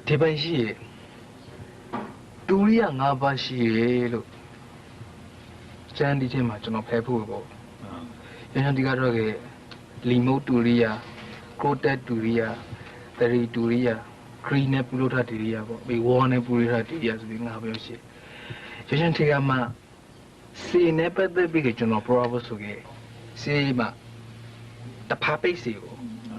这本戏，独立啊，我把戏了，这样的天嘛，就能拍破个。就像这个说个，利姆独立啊，科特独立啊，德里独立啊，green 呢布鲁塔独立啊，比沃呢布鲁塔独立啊，是比我不要戏。就像这个嘛，戏呢不得比个就能 bravo 说个，戏嘛，他怕被戏个，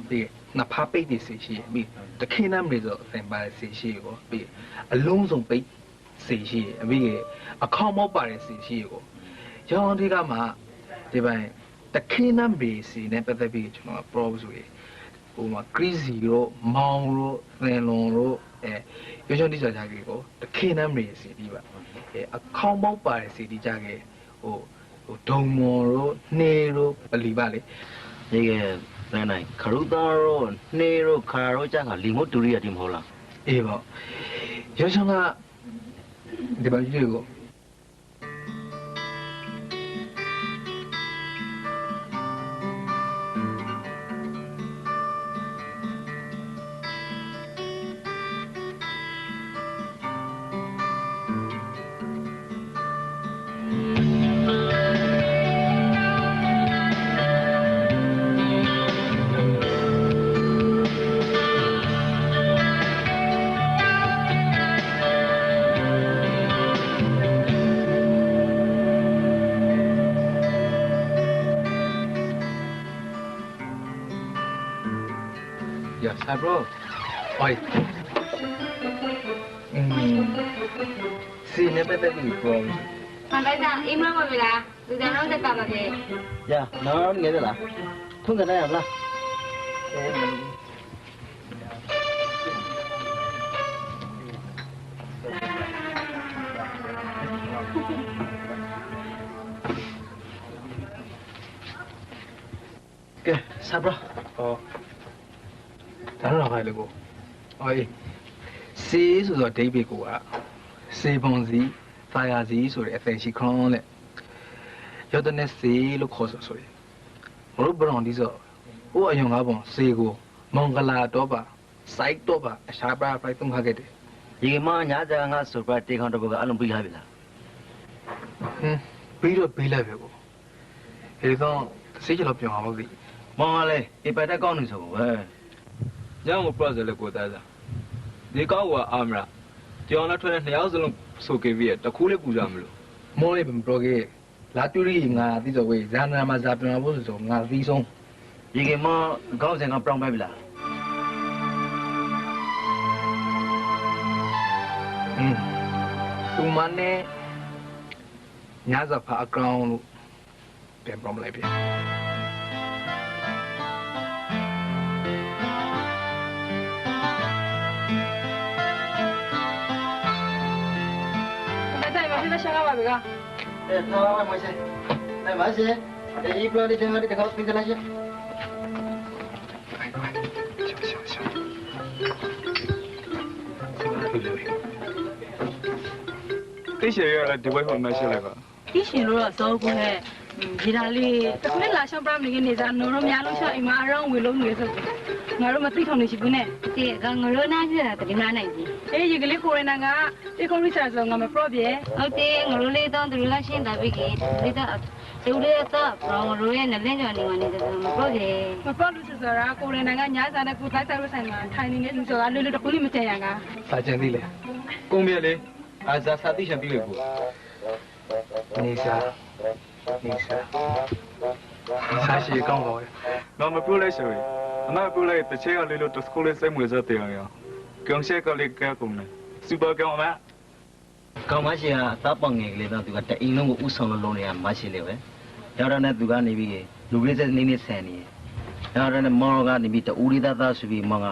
比那怕被的戏戏比。แต่แค่นั้นไม่จะแต่งไปเสียชีก็เป็นอารมณ์ส่งไปเสียชีเป็นอข้าวมอปไปเสียชีก็ย้อนที่ก็มาที่ไปแต่แค่นั้นไม่เสียเนี่ยเป็นแต่เป็นจุดว่า problem สุดโอ้มาคริสโร่มองโร่เรนลงโร่ย้อนที่จะจากกี่ก็แต่แค่นั้นไม่เสียดีป่ะอข้าวมอปไปเสียดีจากกี่โอ้ดงมอโร่เนโร่ปลีบ้าเลยนี่แกไหนคารุตาโร่เนโร่คาโร่จ้างลิงโมตุริยาทีมเขาล่ะบ่ย้อนช่างอ่ะเดี๋ยวไปดูก็อย่าใช่ bro โอ้ยซีเนี่ยเป็นแต่ดีกว่าทำไปจ้ะอิ่มแล้วหมดเวลาดูแต่น้องจะกลับมาเถอะย่าน้องเงี้ยได้หรอทุ่งกันได้หรอแกทราบหรออ๋อဒါတော့ခိုင်လေကိုအေးစေးဆိုတော့ဒိဗစ်ကိုကစေပုံစီသာယာစီဆိုတဲ့အသိရှိခေါင်းလက်ရောက်တဲ့စေးလို့ခေါ်ဆိုတယ်ဘလို့ဘရောင်ဒီဆိုဟိုအယုံကားပုံစေးကိုမင်္ဂလာတော့ပါစိုက်တော့ပါအရှားပါဖိုက်သုံးခါခဲ့တယ်ဒီမှာညာကြငါဆိုပါတေခေါင်းတော့ကအလုံးပြီးလာပြီလားပြီးတော့ပြီးလိုက်ပဲကိုဒီတော့စေးချလို့ပြောအောင်လို့ဒီမောင်ကလည်းအပတ်တက်ကောင်းနေဆိုပဲညမပရဇလေကိုသားစားဒီကောက်ကအာမရာကြောင်လာထွက်တဲ့နှစ်ယောက်စလုံးဆိုကေဗီတခုလေးပူကြမလို့မောလေးဘယ်မပြောခဲ့လာတူရီငါသိဆိုဝေးဇာနာမှာဇာပြန်ဖို့ဆိုငါသီးဆုံးဒီကမှကောင်းစင်ကပြောင်းပဲပြီလားသူမနဲ့ညစာဖာအကောင်လို့ပြန်ပြောင်းလိုက်ပြီရှောင်းပါပြီကထားပါမရှင်နိုင်ပါရှင်ဒီပရိုဒီတင်ရတဲ့ကောက်ပြင်ကြလားရှင်တိရှိရတဲ့ဒီဘက်ဟောမရှိလိုက်ပါတိရှိလို့တော့သောကိုဟဲ့ဒီလာလေးတစ်ခုနဲ့လာရှောင်းပရမနေနေစားနိုးတော့များလို့ရှောင်းအိမ်မှာအရောင်းဝေလို့နေဆိုငါတို့မသိထောင်နေရှိဘူးနဲ့ဒီကငါတို့နားကြတာတကယ်မနိုင်ဘူးအေးဒီကလေးကိုရနာကဒီကွန်ပျူတာဆိုငါမပရော့ပြေဟုတ်တယ်ငါတို့လေးတော့သူလာရှင်းတာပြီကြီးဒီတော့သူလေးတော့ဘောင်ရိုးရဲ့နဲ့လင်းကြော်နေမှနေတယ်မပရော့ပြေမပရော့လို့ဆိုတာကိုရနာကညာစားနဲ့ကိုတိုက်ဆိုင်လို့ဆိုင်မှာထိုင်နေတဲ့လူဆိုတာလွယ်လွယ်တကူလေးမတန်ရကစာချင်သေးလေကုန်းပြလေအာဇာစာတိချန်ပြီလေကိုနေစားစာရှိကောင်းပါရဲ့ငါမပြောလိုက်ဆိုရင်အမပြောလိုက်တစ်ချက်ကလေးလို့တစကိုလေးစိတ်ဝင်စားတယ်အောင်ကြောင်ရှက်ကလေးကဲကုန်တယ်စူပါကောင်မကောင်းမရှိကတပ်ပောင်ငယ်ကလေးတော့သူကတအိမ်လုံးကိုဥဆောင်လို့လုံးနေရမရှိလေပဲရောက်တော့နဲ့သူကနေပြီးလူလေးစက်နေနေဆန်နေရောက်တော့နဲ့မောင်ကနေပြီးတူရီသားဆိုပြီးမောင်က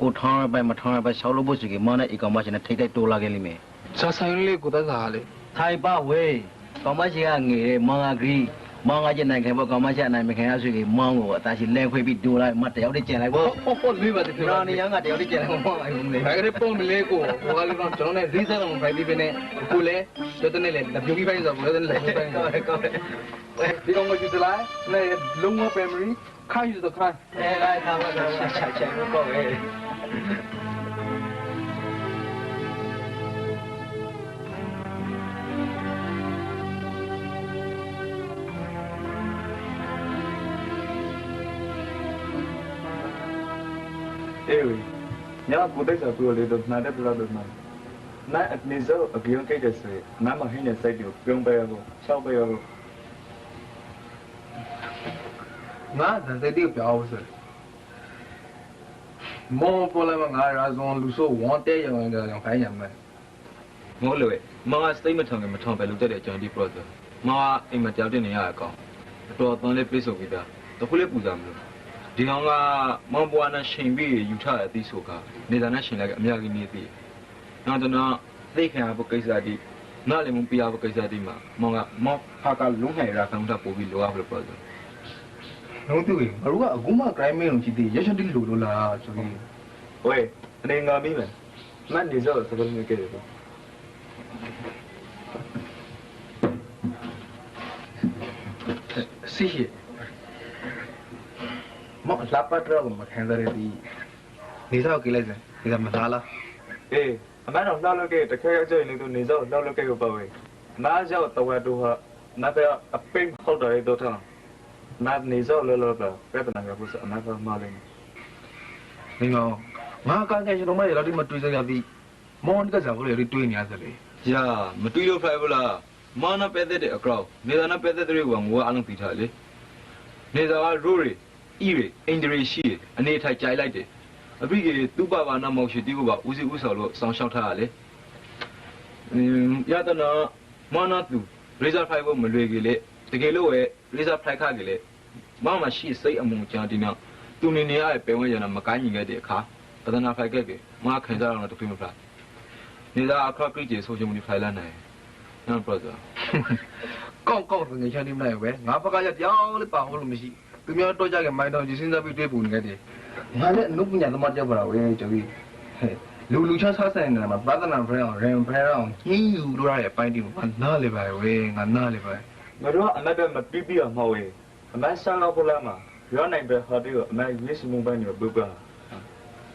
ကိုထောင်းရပိုင်မထောင်းရပိုင်ရှောက်လို့ဖို့ဆိုပြီးမောင်နဲ့အကောင်မရှိနဲ့ထိတ်ထိတ်တိုးလာခဲ့လိမ့်မယ်စာဆိုင်လေးကိုသက်သာလေထိုင်ပါဝေးကောင်းမရှိကငယ်မောင်ကဂရီမောင်ကကျနိုင်ခင်ပေါ့ကောင်မရှိနိုင်မခင်ရဆိုပြီးမောင်ကိုအသားရှိလဲခွေးပြီးဒိုလိုက်မတယောက်တည်းကျန်လိုက်ပေါ့ဟုတ်လေးပါတယ်နော်နေရန်ကတယောက်တည်းကျန်လိုက်ပေါ့အဲ့လိုလေဘယ်ကလေးပုံမလေးကိုဟိုကလေးတော့ကျွန်တော်နဲ့ရီးစက်တော့ဖိုင်ပြီးပဲနဲ့ကိုလည်းတော်တော်နဲ့လည်းပြူပြီးဖိုင်ဆိုတော့လည်းလည်းဖိုင်ကောင်းတယ်ဒီကောင်ကကြည့်လိုက်လေလုံးဝ memory ခိုင်းရတော့ခိုင်းလိုက်ထားပါတော့ချက်ပေါ့ပဲ Ewe, nhà cụ thể sao tôi lấy được nãy đã được mà. Nãy nên sao ở kia cái gì vậy? Nãy mà hình như sai điều, không bây giờ, sao bây giờ? ငါတန်တဲ့တိပြောင်းဆိုမောပေါ်လာမငါရာဇွန်လူဆိုဝန်တဲ့ရောင်ကြောင်ခိုင်းရမယ် မဟုတ်လို့မောင်ကစိတ်မထောင်ခင်မထောင်ပဲလို့တက်တဲ့အကြောင်းဒီ process မောင်ကအိမ်မှာကြောက်တင်နေရအကောင်အတော်အသွန်လေးပြေးဆိုပြီးသားတခုလေးပူစားမလို့ဒီကောင်ကမောင်ဘွားနဲ့ရှင်ပြီးယူထားတဲ့အသီးဆိုကနေသားနဲ့ရှင်လိုက်ကအများကြီးနေသေးနောက်တော့သိခံရဖို့ကိစ္စဒီနားလည်းမပြရဖို့ကိစ္စဒီမှာမောင်ကမောင်ဖာကလုံးနိုင်ရာခံတာပို့ပြီးလောရဖို့ process လုံးသူငါတို့ကအခုမှ crime မင်းကိုကြည့်သေးရရှတိလူလို့လားဆိုပြီး Ôi, anh em ngồi mi mà. Mắt đi rồi sao không nghe được? စီးမောင်လာပတ်တော့မခံရတဲ့ဒီနေစားကိုလိုက်စမ်းဒီကမသားလား Ê, má nó lao cái, tất cả các chơi này tôi nhìn rồi lao cái của bao vậy. Má giao tàu qua đồ ha, má phải ấp pin không đợi đồ thằng. Má nhìn rồi lao bao, cái tụi nó phải má phải mau lên. နေမောင်ငါကန်းကဲကျွန်တော်မရတော့ဒီမတွေ့စရာဒီမောင်ကစားဖို့လေတွေ့နေရတယ်လေ ကြာမတွေ့လို့ဖိုက်ဘူးလားမောင်နဲ့ပဲတဲ့အကောင်နေသားနဲ့ပဲတဲ့တွေကငိုအလုံးပြီးထားလေနေသားကရိုးရီအီရီအင်ဂျရီရှိအနေထိုက်ကြိုက်လိုက်တယ်အပြီးကသူ့ဘာဘာနာမောင်ရှိတီးကိုပါဦးစီးဦးဆောင်လို့စောင်းရှောက်ထားရလေရတဲ့နော်မောင်နဲ့သူ razor five ကိုမလွေကြီးလေတကယ်လို့ရဲ့ razor five ခါကြီးလေမောင်မရှိစိတ်အမုံကြာဒီနောက်သူနေနေရတဲ့ပဲဝဲရတာမကိုင်းညီခဲ့တဲ့အခါပဒနာဖိုက်ခဲ့ကမခံကြတော့တခုမဖလားနေသားအခါပြည့်ကျေဆိုချင်မှုဒီဖိုင်လာနိုင်နော် brother ကောက်ငယ်ချမ်းနေမလိုက်ပဲငါဘက်ကရပြောင်းလေးပါအောင်လို့မရှိသူများတော့ကြခဲ့မိုင်းတော့ဒီစဉ်းစားပြီးတွေးပူနေတယ်ငါလည်းအနုပညာသမားကြောက်ပါတော့ဝေးကြပြီလူချဆဆန်နေတာမှာပဒနာဖရအောင်ရင်ဖရအောင်ညင်းယူလို့ရတဲ့အပိုင်းဒီမှာနားလေပါဝေးငါနားလေပါ Mà đó anh đã mà pipi ở màu ấy. Má sao lao போல mà. Rõ này về họ đi mà yes mông bay nhiều bự bự.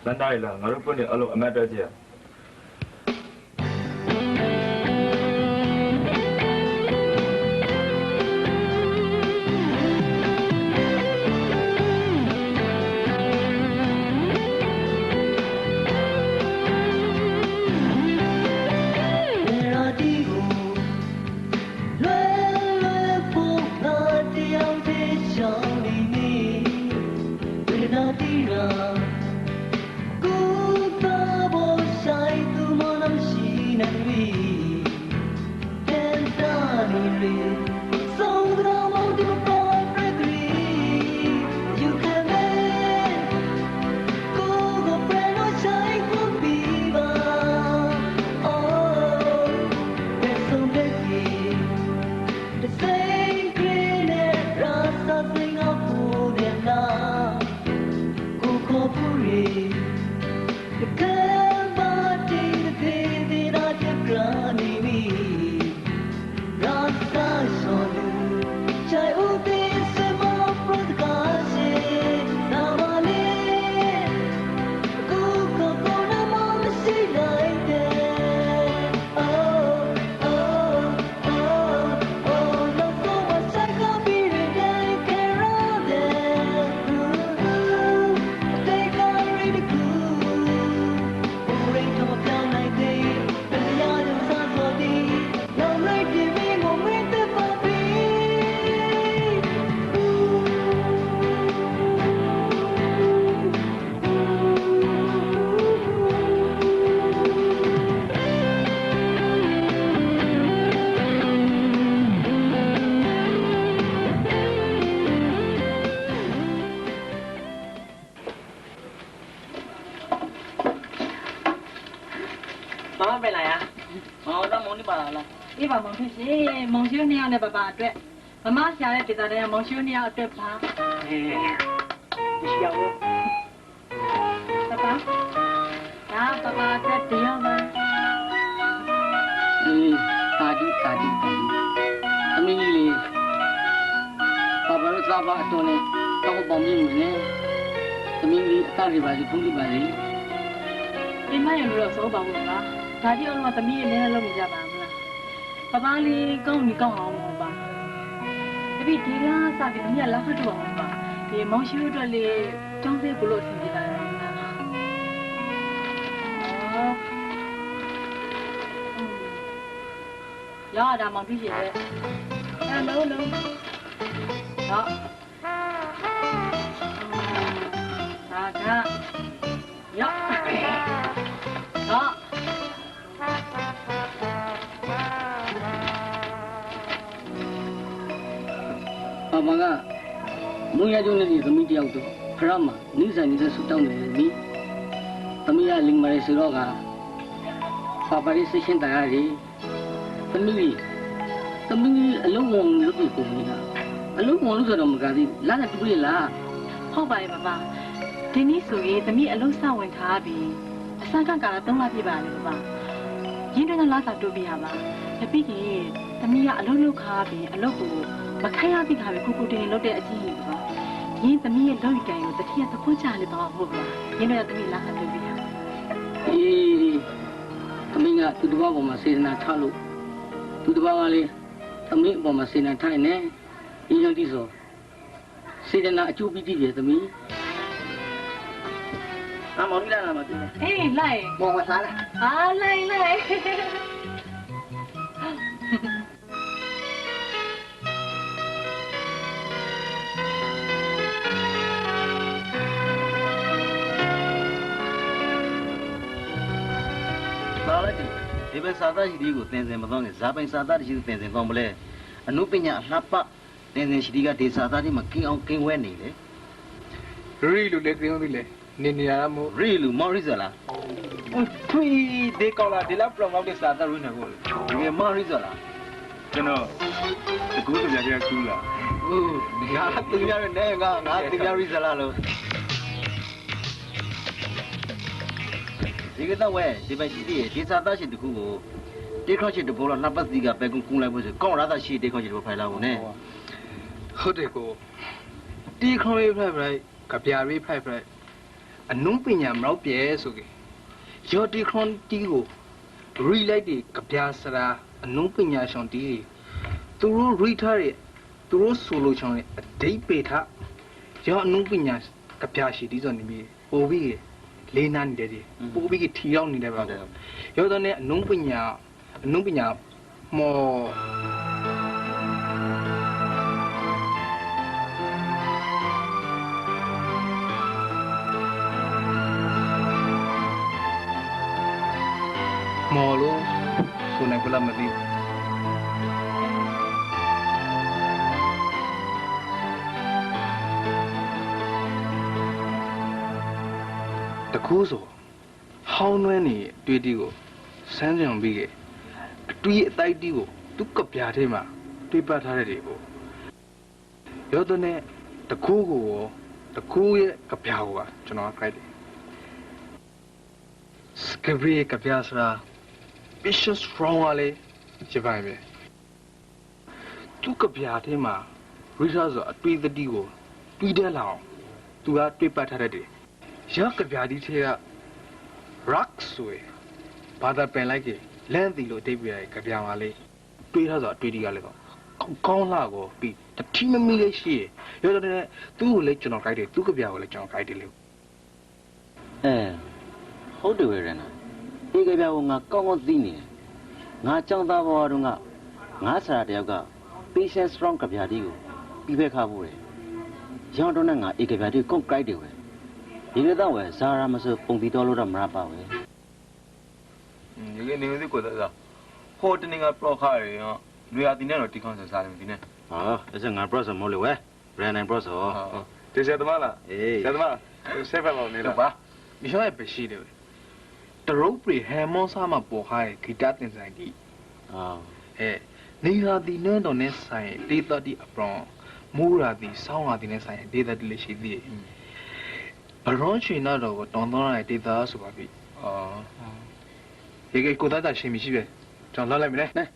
Lần này là ngồi lúc này ở lúc mà đó gì à? Mama ไปไหนอ่ะอ๋อတော့မောင်နေပါလား အေးပါမောင်ဖြစ်ရှင်မောင်ရှိုးနှစ်ယောက်နဲ့ပပအတွက်မမရှာတဲ့ဒေတာတဲ့မောင်ရှိုးနှစ်ယောက်အတွက်ပါ မရှိအောင် ပပဒါပပအတွက်တရားပါ တာဒီအမင်းကြီးလေးဘာလို့စားပါအတော်နဲ့တော့ပေါင်းပြင်းနေလဲအမင်းကြီးအသားတွေပါစီဖုန်းလေးပါစီ ဒီမရလို့တော့စောပါဘူးလားဒါကြည့်အောင်တော့သမီးလေးနဲ့လုံးနေကြပါမလားပပလေးကောင်းနေကောင်းအောင်ပါတပည့်ဒီလားစပြီးသမီးကလာခတ်တော့အောင်ပါဒီမောင်ရှိုးအတွက်လေတောင်းသေးဘလို့ဆင်ပြေတာလား要打毛皮鞋的。no no。好。大家。要。好。爸爸啊，梦想中的你怎么这样做？不然嘛，你在手上的你，怎么样领买的时候啊？爸爸的事情大家的，怎么阿老公都不公平啊？阿老公都说那么干的，哪个对啦？好吧，爸爸，今年属于怎么阿老三问他比，三刚搞了东拉比吧了爸爸，今天个拉萨都比下吧，那毕竟怎么样阿老卡比阿老公，把开亚比卡比苦的老得阿姐吧。因怎么也老一干哟，这天都过家里吧，好不啦？因为怎么拉萨都比下。咦，怎么样？都把我们谁拿插路？都把我嘞，怎么我们谁拿插呢？印象的说，谁拿就比这怎么？啊，毛利来了嘛，对不对？哎，来。我啥了？啊，来。这边沙达西的个天神不同的，这边沙达的是天神同不嘞？那边呀，那把天神是这个地沙达的嘛，更稳呢嘞。瑞路嘞，这样的嘞，你阿么？瑞路毛瑞子啦。对，这搞了，这拉不让我的沙达瑞那个，这个毛瑞子啦。真的，这狗都比较酷了。哦，你看对面的那个，俺对面瑞子啦喽。这个单位这边是的，第三大是的苦，这块是的不了，那不是个白公来不是，刚拿到是这块是的拍了我呢。好这个，这块没拍出来，隔壁没拍出来，农民也没有别说的，要这块这个，瑞来的隔壁是啦，农民也上的，都是瑞他的，都是收入上的，得被他，要农民也隔壁是的，这里面不比。雷南你的，不比个提高你的吧？有的呢，农民呀，么咯，说那个那么的。တကူဆိုဟောင်းနှွဲနေတွေ့တီကိုစမ်းကြံပြီးခဲ့တွေ့အတိုက်တီကိုသူ့ကပြားထဲမှာတွေ့ပတ်ထားတဲ့တွေကိုရောတဲ့နဲ့တကူကိုတကူရဲ့ကပြားကိုကျွန်တော်ခိုက်တယ်စကဘရီကပြားဆိုတာ vicious strong ကလေးချပိုင်ပဲသူ့ကပြားထဲမှာရိစာဆိုအတွေ့အတီကိုတွေ့တဲ့လောက်သူကတွေ့ပတ်ထားတဲ့ရောက်ကပြားဒီထဲက rock ဆိုရင်ဘာသာပင်လိုက်ကြီးလမ်းတီလို့အဓိပ္ပာယ်ကပြားပါလေတွေးထားဆိုအတွေးတီကလည်းကောင်းလာကိုပြီးတတိမမီလေးရှိရတော့တဲ့သူ့ကိုလည်းကျွန်တော်ကြိုက်တယ်သူ့ကပြားကိုလည်းကျွန်တော်ကြိုက်တယ်လေဟုတ်တယ်ရနာဒီကပြားကိုငါကောင်းသိနေတယ်ငါကြောင်းသားဘဝတုန်းကငါဆရာတယောက်က patient strong ကပြားဒီကိုပြီးပဲခါဖို့တယ်ရောင်းတော့နဲ့ငါဧကပြားဒီကောင်းကြိုက်တယ်ပဲဒီလိုတော့ဝယ်စားရမစို့ပုံပြီးတော့လို့တော့မရပါဘူးဒီကနေ့ဒီကိုသာဟိုတနေ့ကပလော့ခါရယ်လူရတင်နဲ့တော့တီခေါင်းစားတယ်ဒီနေ့ဟာအဲ့ဒါငါ process မဟုတ်လေဝဲ brand name process တေးစက်သမားလားစက်သမားဆက်ဖက်လို့နေတော့ပါ ဒီရောပဲရှိတယ်တရုပ်ပြေဟမ်မောဆာမှာပေါ်ခိုင်းဂီတတင်ဆိုင်ကြီးနေရာဒီနဲ့တော့နဲ့ဆိုင်ဒေသတီအပရောမူရာဒီဆောင်းရာဒီနဲ့ဆိုင်ဒေသတီလေးရှိသေးတယ်ဘရွန်ချီနာတော့တောင်းတောင်းလိုက်ဒေသဆိုပါပြီရေကကိုသားသားရှင်မရှိပဲကျွန်တော်လောက်လိုက်မယ်နဲ့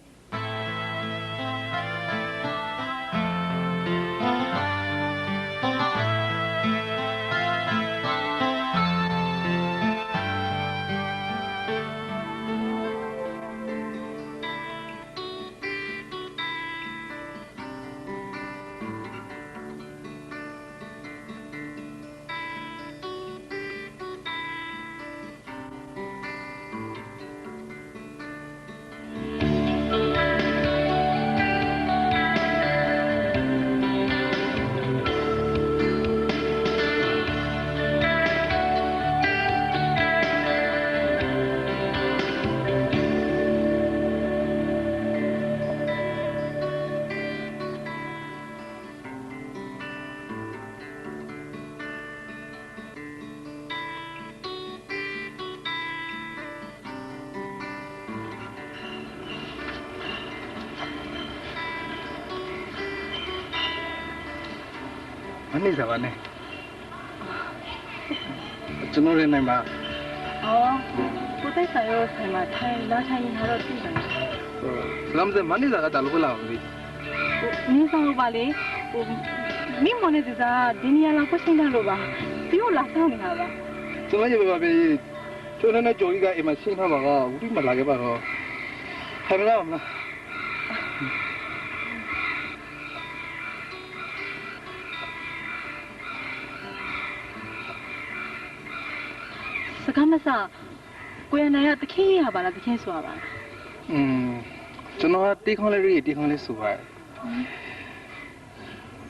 नहीं जावा ने चुनो रे नहीं माँ कुछ सायो सेमा थाई लाचाई हारो तीन सलाम से मानी जागा चालू को लाओ भी नहीं जाओ वाले नहीं मने दिशा दुनिया लाको सिंगा लोगा क्यों लाता नहीं हारा समझे बाबा भी चुनो ना जोड़ी का इमर्शन सिंगा बागा उड़ी मत लागे बागा है ना हमला सकामसा कोई नया तखे या बाला तखे सुआबा चुनो टीकों ले रही टीकों ले सुबह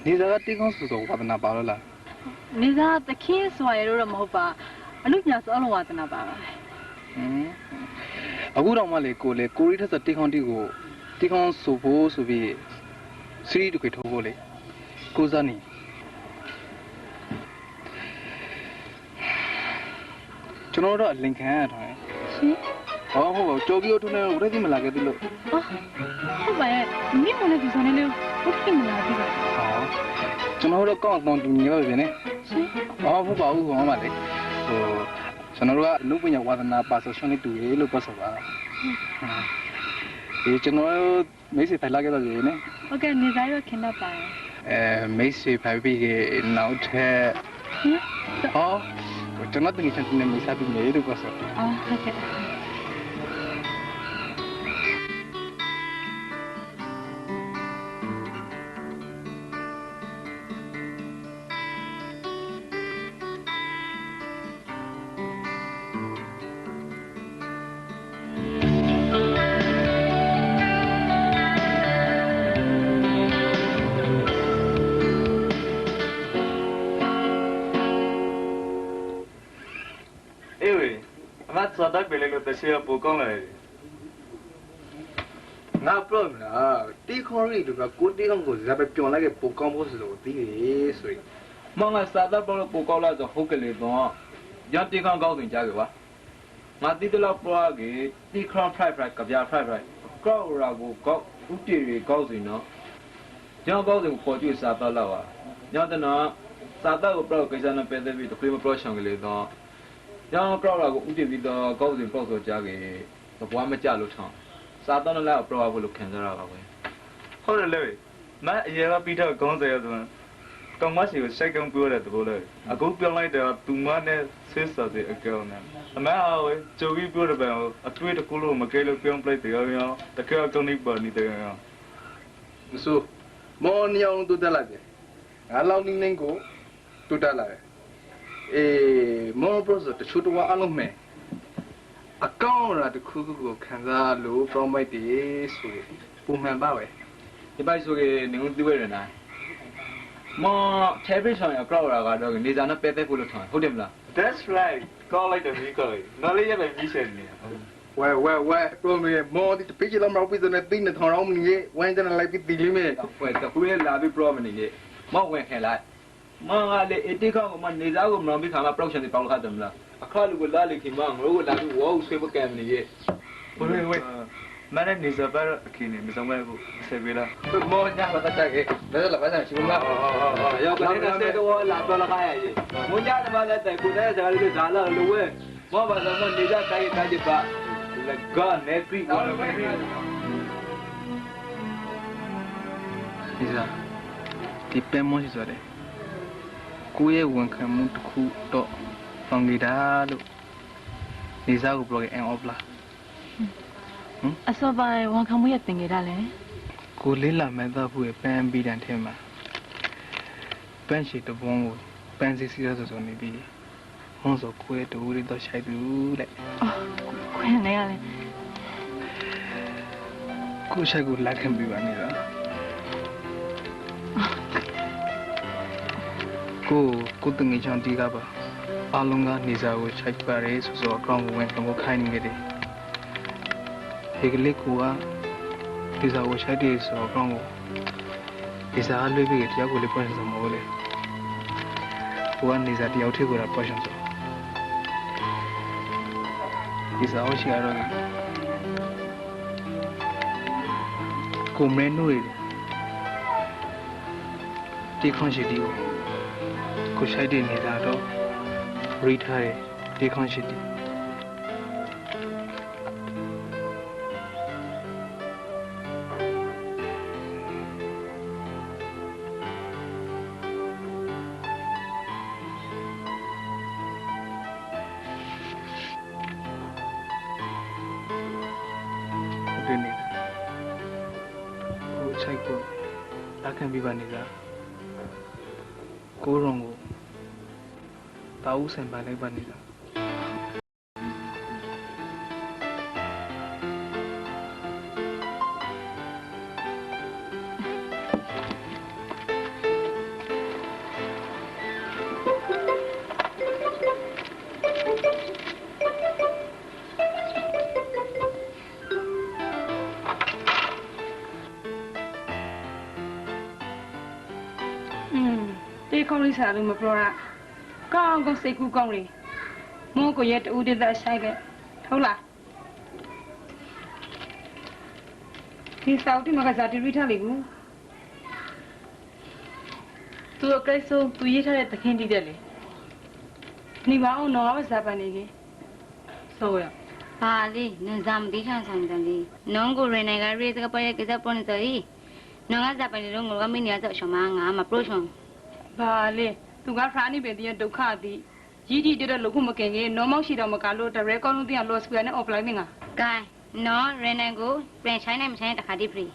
निज़ागा टीकों सुतो बात ना पालो ला निज़ा तखे सुआये रो रमोपा अनुज्ञा सोलो वात ना पावा अगुर अमाले कोले कोरी था टीकों सुबो सुबी श्री तो किठो बोले कुजानी चुनो रो लिंक है हाँ हो चौकी उठने उड़े दी मिला के दिलो हो भाई नहीं मने दिशा ने ले उठ के मिला दी हाँ चुनो रो कौन दुनिया में ने हाँ हो बाऊ हो हमारे तो चुनो रो लुपिया वादना पास सोने तू ये लुप पास हुआ ये चुनो में से पहला के तो ये ने ओके निज़ायो किन्ना पाए में से भाभी के नाउट है हाँ चुनो तो निचन ने में साथ में ये लुप पास ओके सादा पहले लो तस्वीर पोकों ले ना प्रॉब्लम ना टीकों री तो कोई टीकों को ज़्यादा प्योर लगे पोकों बोस लो ती सोई मंगा सादा पर पोकों ला जो हो के लिए तो यहाँ टीकों गाँव दिन जाके वा माती तो ला पुआ के टीकों फ्राई कब्जा फ्राई गाँव रागो गाँव उठे गाँव दिन ना यहाँ गाँव दिन खोजू सादा ला वा यहाँ तो ना सादा को प्रो कैसा ना पैदल भी तो कोई में प्रो शंग ले तो यहाँ प्रोला को उठे भी तो गाँव दिन प्रो तो जाके तो बुआ में चालू था सादा ना ला प्रो आपको लोग खेल रहा है हो ना ले मैं ये वाला पीठा कौन सा है तुम्हें कौन मासी को शेक कौन पूरा तो बोले अगुल प्याला इधर तुम्हारे सेस से अकेला ना मैं आओ चौकी पूरा बैठो अतुए तो कुलो मकेलो प्याला प्ले तो यहाँ तो क्या तो नहीं बनी तो यहाँ सो मोनिया उन तो डाला दे अलाउ नहीं को तो डाला है मोनो प्रोसेस तो छोटो वाला आलू में अकाउंट रात खुद को खाना लो फ्रॉम माय डेज पुमान बावे ये बाई सो के निगुन दिवे रहना है माँ टेबल शाम या क्राउड आगा तो कि निजाना पैदे फुल उठाएं हो देमला that's right call like the vehicle ना ले ये भाई विषय नहीं वे प्रॉब्लम है मोदी तो पिछले लम्बा ऑफिस में तीन ने थोड़ा हम नहीं वहीं जाने लाइक दिल्ली में वे तो पूरे लाभी प्रॉब्लम नहीं है माँ वे खेला माँ आले इतने का माँ निजा को माँ भी खाना प्रोडक्शन से पाल खा दमला अखाल को ला लेकिन माँ लोगों लाभी वो उसके वो कैम नहीं है वे मैंने निजा पर अकेले में समझ को सेविला मोह क्या बता चाहिए मैं तो लगा था शिवला या कहीं ना से तो वो लाभ लगाया ये मुझे तो बात है कुछ है जगह के जाला लोगे माँ बात है निजा चाहिए चाहिए बा लगा नेपी निजा tipe mo si sore kuye wan kan mu ku to fangida lo niza ko blog en opla aso bai wan kan mu ya tin gida le ko le la me da fu e pan bi dan the ma pan shi to bon ko pan si si so ni bi hon so kuye to ri to shai du le kuye ne ya le ko shai ko la kan bi ba ni da को तो नहीं जानती का बा आलूंगा निजा वो चाय पारे सुसो अकाउंट में कम खाई नहीं गए एक ले कुआ निजा वो चाय दे सो अकाउंट निजा आलू भी क्या बोले पसंद समझ बोले कुआ निजा दिया उठे कुरा पसंद सो निजा वो चाय रोगे को मेनू है देखो जी दियो ကိုရှိုက်တဲ့နေတာတော့ရိထားတယ်ဒီခေါင်းရှိတယ်ဒီနေတာကိုချိုက်ကိုလက်ခံပြီးပါနေတာကိုရုံကိုတာဦးစံပါလိုက်ပါနေတာတေးခေါင်းလေးစားလို့မပြောတာကောင်းကောင်းစိတ်ကူးကောင်းလေမိုးကိုရဲ့တူတသက်ဆိုင်တဲ့ဟုတ်လားဒီစောက်တိမကစားတီရိထားလေကူသူအကိစ္စသူရေးထားတဲ့သခင်တည်တယ်လေနေပါအောင်တော့မစားပါနေကြီးဆိုရပါလေနန်ဇာမတိထန်ဆိုင်တယ်လေနောင်ကိုရနေကရေစကပေါ်ရဲ့ကိစ္စပေါ်နေတယ်နောင်ကစားပါနေတော့ငိုကမင်းနေရတော့ရှောင်းမငါမပရိုရှောင်းဘာလေသူကဖရာနေပဲတည်းဒုက္ခသည်ကြီးကြီးတဲ့လောက်ခုမကင်ကြီးနော်မောက်ရှိတော့မကလို့တရဲကောင်းလို့တရားလော့စကွယ်နဲ့ offline ငါကဲနော်ရနေကိုပြန်ချိုင်းနိုင်မချိုင်းတခါတည်းဖရီ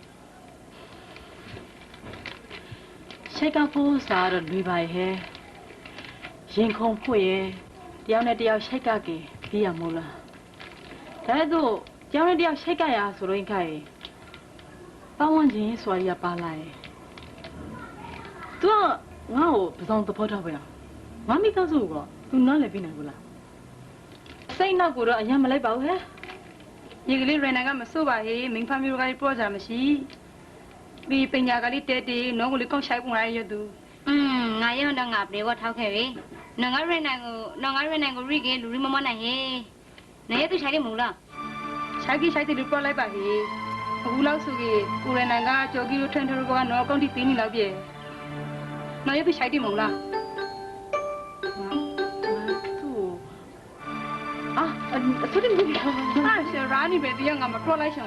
ရှိတ်ကဖို့စားတော့လွေပါရဲ့ရင်ခုန်ဖို့ရဲ့တယောက်နဲ့တယောက်ရှိတ်ကကေပြီးရမို့လားဒါဆိုတယောက်နဲ့တယောက်ရှိတ်ကရဆိုတော့ခိုင်ပတ်ဝန်းကျင်ဆိုရပါလာရဲ့သူကငါ့ကိုပစောင်းသဘောထားပဲငါမိသားစုကသူနားလည်ပြီးနိုင်ဘူးလားစိတ်နောက်ကိုတော့အရင်မလိုက်ပါဘူးဟဲ့ဒီကလေးရန်နာကမစိုးပါဟေးမင်းဖမ်းမျိုးကလေးပေါ်ကြမရှိပြီးပညာကလေးတဲတဲနောကိုလေးကောက်ချိုက်ကုန်ရရသူငါရောတော့ငါပြေတော့ထောက်ခဲ့ပြီနော်ငါရန်နာကိုရိကေလူရိမမနိုင်ဟေးနေရသူချိုက်တယ်မဟုတ်လားချိုက်တယ်လူပေါ်လိုက်ပါဟေးအခုလောက်ဆိုကြီးကိုရန်နာကကြော်ကြီးလို့ထွန်းထွန်းကတော့ကောင်းတိပေးနေလောက်ပြေနော်ရသူချိုက်တယ်မဟုတ်လားဆိုတယ်ဒီဟာရှရာနီပဲတရားငါမထွက်လိုက်ရှင်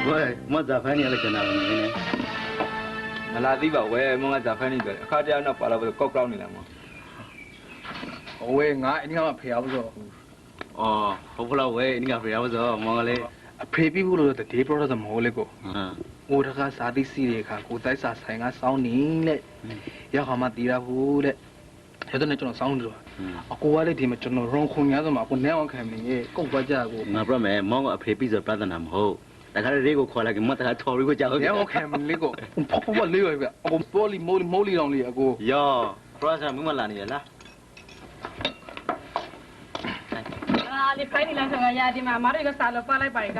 ဝဲမဇာဖိုင်းရလည်းကျန်တာပဲနည်းနည်း မလာသေးပါဝဲမုံကဇာဖိုင်းနေတယ်အခါတရနောက်ပါလာပြီးကောက်ကောက်နေလာမှာဝဲငါအင်းကမဖေရဘူးဆိုအော်ဟုတ်ဖလားဝဲအင်းကဖေရဘူးဆိုမောင်ကလေးအဖေပြီးဘူးလို့တည်း product မဟုတ်လေကိုဟိုတခါစာတိစီတဲ့ခါကိုတိုက်စာဆိုင်ကစောင်းနေလေရောက်ခါမှတီးရဘူးတဲ့အဲ့တော့ကျွန်တော်စောင်းတယ်အကိုကလည်းဒီမှာကျွန်တော်ရုံခုံများဆိုမှအကိုနဲ့အောင်ခံနေကုတ်သွားကြကိုငါပြမယ်မောင်ကအဖေပြီးဆိုပြဿနာမဟုတ်တခါလေးကိုခေါ်လိုက်ကမတခါထော်ရီကိုကြောက်နေအောင်ခံလေကိုဖလေးရပြအကိုပေါ်လီမိုလီတောင်လေးအကိုယော process မမလာနေရလားဒီဖိုင်လန်ဆောင်ရဒီမှာမရကစားလို့ပါလိုက်ပါရက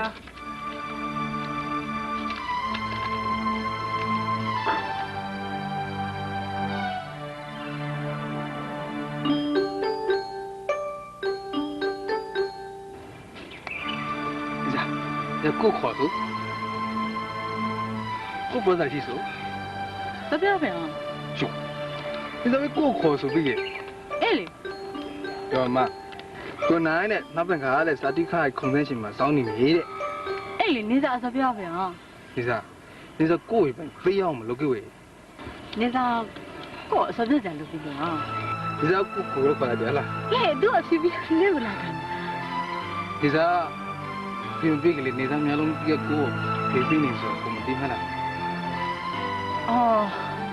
ကိုခေါ်သူကိုပေါ်စားရှိစို့တပြားပဲအောင်ရှုဒီလိုကိုခေါ်ဆိုပြီးရဲ့အေးလေတော့မကိုနိုင်နဲ့နောက်ပြန်ခါတဲ့စာတိခါခုံစင်းရှင်မှာစောင်းနေပြီတဲ့အေးလေနေစားအစပြားပဲအောင်နေစားကိုပဲပေးအောင်မလုပ်ကြွေနေစားကိုအစပြားကြလုပ်ပြီးတော့နေစားကိုရပါကြလားဟဲ့သူအစီပြားလေးလာတယ်နေစားပြင်ပြကလေးနေစားများလုံးပြကိုဖေးပြနေဆိုကိုမသိမလားအော်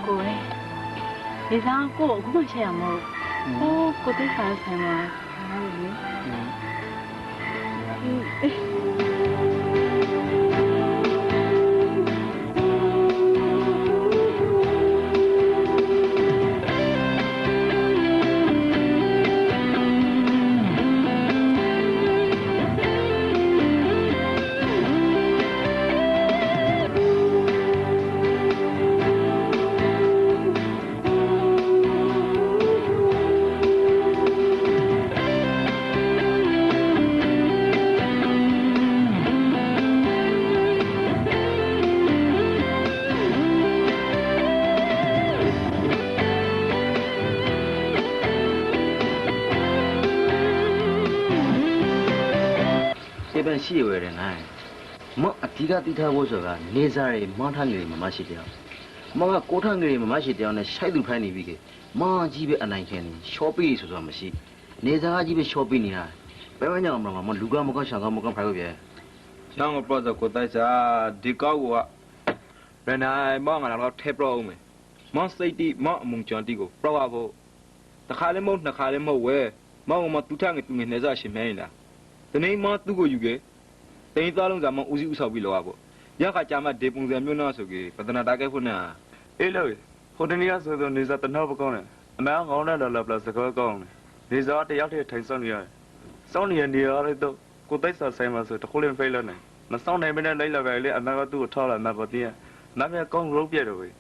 ကိုလေနေစားကိုအခုမှချက်ရမလို့ကိုတိတ်စားဆိုင်မှာဟုတ်လေ边细微的呢，么地个地头我说个，你在马汤里妈妈洗掉，么个锅汤里妈妈洗掉呢，晒都拍你比个，么几边安难看呢，小贝说么事，你在个几边小贝呢啊，白玩意嘛么，如果么个香港么个拍个别，像我不知道国代啥地高我，原来么个那个贴不了没，么谁地么梦讲地个，不知道不，那开了么喂，么都听个都没那啥新鲜的，但你么都个有个。等于早上咱们乌鸡少比了啊不？要看咱们地方上面那时候个，不但那大概分啊。哎嘞，后天你要说的你在等他不讲呢，没有我那了不是个讲呢，你在这要的挺少年，少年你要的都，古代啥什么事都可能废了呢，那少年没得来了个嘞，那个都超了那不点，那边讲路边的喂。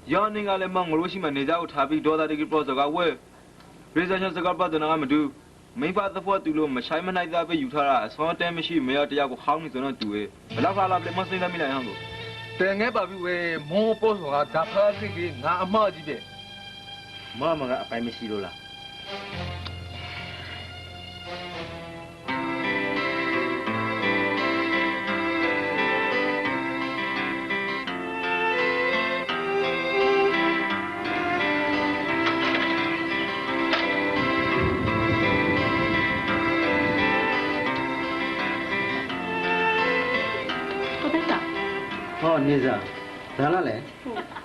要你个嘞嘛，我罗西嘛，你家有差别多大的个包子个喂，别说像这个包子那个没丢。没法子发对了，没晒没那点被油他了，上点没事，没有这样个好你做那对诶，老法老不么生那没那样个。但俺爸比为毛包说啊，打发这个俺妈这边，么个白没洗了啦。哦，你是，咋了嘞？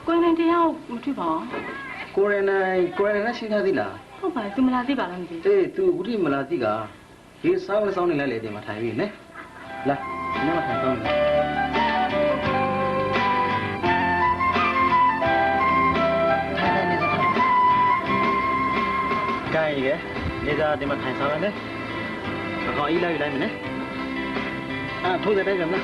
过年这样没去吧？过年那现在的啦。好吧，就没拉地吧，那的。对，都屋里没拉地个，这上个上年来的嘛，台湾呢，来，你们看上没？干一个，你在这么看上了呢？我讲一来没呢？啊，偷在这边呢。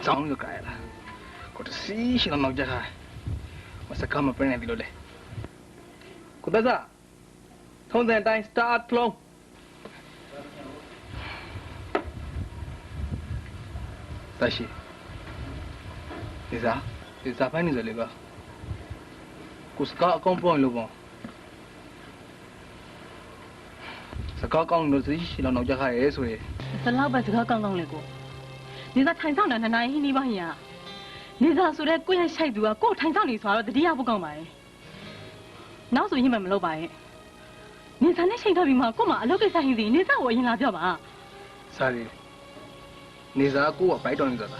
脏就改了，我这洗洗了脑袋哈，我是干嘛不认得了嘞？古大子，从现在 start flow。大西，你啥？你咋办你这里个？我是刚刚帮你了不？是刚刚你自己洗了脑袋哈，哎所以。是老板是刚刚来过。你在台上呢，哪一你帮呀？你在说的过年晒度啊，过台上你说了，这底下不讲嘛？哪说你们没老板？你在那晒到比嘛，过嘛，老给晒的，你在我赢了掉吧？啥的？你在过白当你在哪？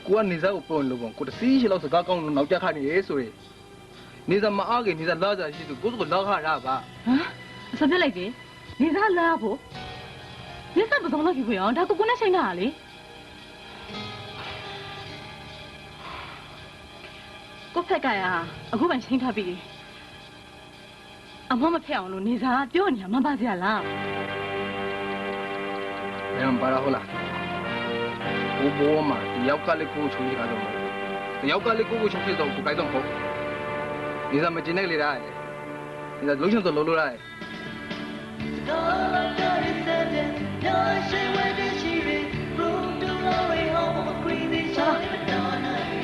过你在我帮你了不？过的洗洗老是刚刚脑袋哈你哎所以。你在马阿给你在哪在洗的？我是个老哈啥吧？啊？什么来着？你在哪不？你咋不从那去不要？他姑姑那谁哪里？我拍个呀，我问谁他比？阿妈没拍我了，你咋叫你阿妈把这啦？人巴拉好啦，我波嘛，要搞的过处理那种，要搞的过处理到不该种好，你怎么进那里来？你在路上走路来？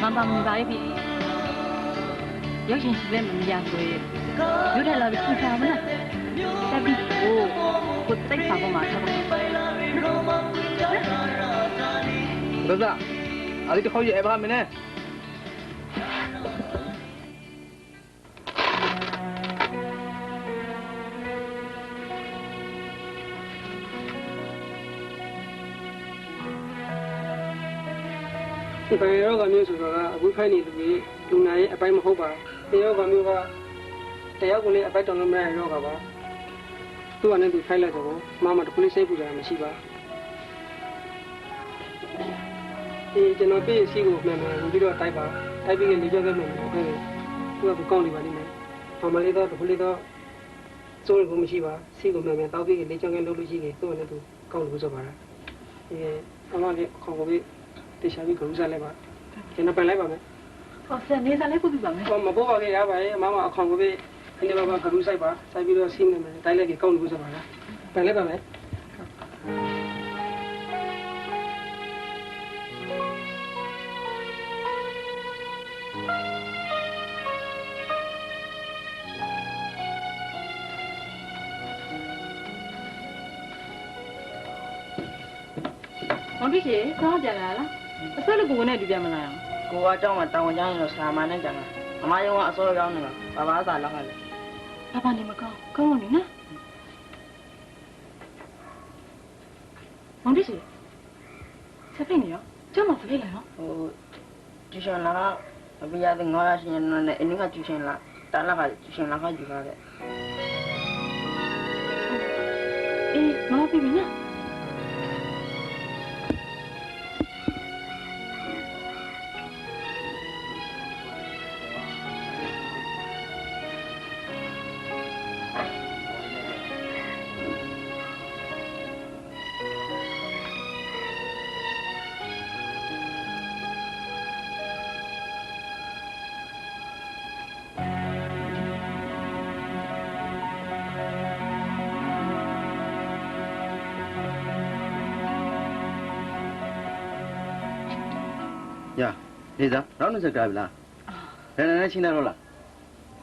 妈妈没把一笔，有钱是来没家贵，有点老的吃啥么呢？但比我再发个嘛，差不多。不是，阿里的好些100没呢。 ဒီပိုင်းရောဂါမျိုးဆိုတော့အခုခိုင်းနေသူတွေလူနာရဲ့အပိုင်းမဟုတ်ပါဒီရောဂါမျိုးကတရားကိုလည်းအပိုက်တောင်းလို့မရတဲ့ရောဂါပါသူကလည်းဒီခိုင်းလိုက်တော့မမတခုလေးစိတ်ပူကြတာမရှိပါဒီကျွန်တော်ပြည့်စီကိုပြန်ပြန်ပြီးတော့တိုက်ပါတိုက်ပြီးလေကြောက်ခဲ့လို့ဟုတ်ကဲ့သူကကောင်းနေပါလိမ့်မယ်မမလေးတော့တခုလေးတော့စိုးရိမ်မှုမရှိပါစီကိုပြန်ပြန်တောက်ပြီးလေကြောက်ခဲ့လို့ရှိရင်သူကလည်းသူကောင်းလို့ဆိုပါလားအမလေးခေါင်းကိုပြီးတေချာပြီးဂရုစိုက်လိုက်ပါကျွန်တော်ပြန်လိုက်ပါမယ်ဟုတ်ဆရာနေစားလိုက်ပို့ပြပါမယ်ဟောမပို့ပါခဲ့ရပါရဲ့အမအခေါင်ကိုပြီးခင်းနေပါဂရုစိုက်ပါစိုက်ပြီးတော့စီးနေမယ်တိုင်းလိုက်ကြီးကောင်းလို့ဆိုပါလားပြန်လိုက်ပါမယ်မောင်ပြည့်ချေဆောင်းပြန်လာလားအဆွဲလို့ကိုနဲ့တူပြန်မလာအောင် ကိုကအเจ้าမှာတောင်းဝန်ကြရင်တော့ဆရာမနဲ့ကြတာအမရောကအစိုးရကောင်းနေတာဘာသာသာလောက်ခါလေ ဘာဘာနေမကောင်းကောင်းလို့နေနော်မောင်ပြည့်ချေဆက်ဖိနေရောကျောင်းမှာဖိလိုက်နော် ဟိုကျူရှင်လာအပြရတဲ့ငါရရှင်နဲ့အင်းကကျူရှင်လာတာလာကကျူရှင်လာကယူလာတဲ့ အေးမောင်ပြည့်ပြီနော် 呀，李子，让你去干不啦？人请来了。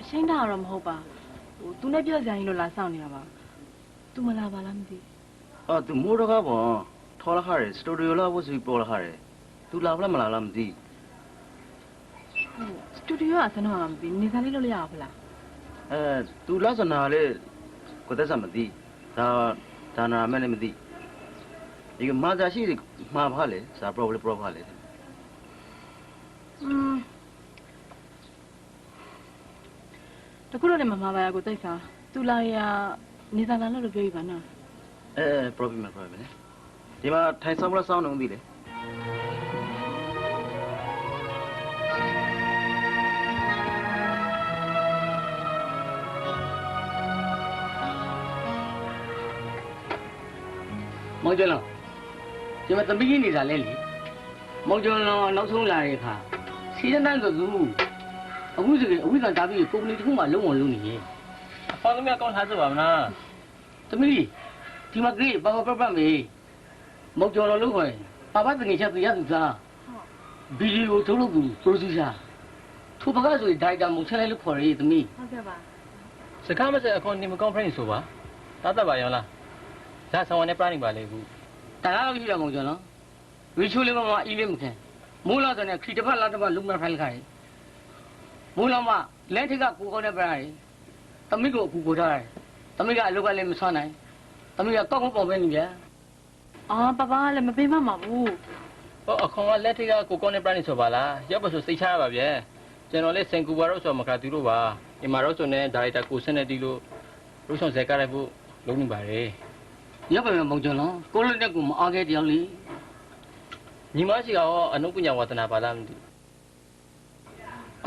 ရှင်းတာတော့မဟုတ်ပါဟိုသူနဲ့ပြောစရာကြီးလို့လာဆောင်နေတာပါသူမလာပါလားမသိ 哦，都没得个吧？掏了哈嘞，studio 了，我是包了哈嘞。都来不来没来了没得？ ဟိုစတူဒီယိုကဆန်းတော့မသိနေစားလေးလုပ်ရအောင်ဖလား 都来是哪嘞？觉得什么的？他那没那么的。一个马扎西的马跑嘞，啥不跑嘞？ တခုတော့လည်းမမပါရကိုတိတ်စားသူလာရနေစားလာလို့ပြောပြပါနော် problem လေဒီမှာထိုင်ဆောင်မလားစောင်းနေဦးသေးလေမောင်ကျော်လောဒီမှာသမီးကြီးနေတာလဲလေမောင်ကျော်လောနောက်ဆုံးလာတဲ့အခါစီးတန်းဆိုသူအခုဆိုရင်အဝိဇ္ဇာတာပြီးပုံလေးတစ်ခုမှလုံးဝလုံးနေရဲ့အဖေသမီးကောင်းထားစပါမလားသမီးဒီမှာကြီးဘာပတ်မေးမောင်ကျော်လောလို့ခေါ်ပါပါတငယ်ချက်သူရသူစားဗီဒီယိုထုတ်လုပ်သူပရိုဂျူဆာသူပကားဆိုရင်ဒါရိုက်တာမုံချက်လိုက်လို့ခေါ်ရည်သမီး ဟုတ်ကဲ့ပါ စကားမစအခွန်နေမကွန်ဖရင့်ဆိုပါတာတပါရောလားဒါဆောင်ရနေပြနေပါလေဘူး တားလို့ရှိရမောင်ကျော်လောဝီချိုလေးမမအီးလေးမခင်မိုးလာတဲ့ခရီတစ်ဖက်လာတစ်ဖက်လုံမဖိုင်ခိုင်မိုးလာမလဲထိကကိုခေါ်နေပြရတယ်သမီးကိုအကူကိုထားတယ်သမီးကအလုပ်ကလည်းမဆွမ်းနိုင်သမီးကကောက်ကောက်ပေါ်ပဲနေပြန် အော်ပပကလည်းမပေးမှမှာဘူး ဟောအခွန်ကလက်ထိကကိုကောနေပြနေဆိုပါလားရောက်ပါဆိုစိတ်ချရပါဗျာကျွန်တော်လည်းစင်ကူပါတော့ဆိုမကတူလို့ပါဒီမှာတော့ဆိုနေဒါရိုက်တာကိုစနေတီလို့ရုပ်ဆောင်ဇက်ကားလိုက်ဖို့လုံးနေပါတယ် ရောက်ပါမယ်မောင်ကျော်လောကိုလိုနဲ့ကိုမအားခဲ့တယောက်လေ ညီမရှိကတော့အနုပညာဝါသနာပါလားမသိ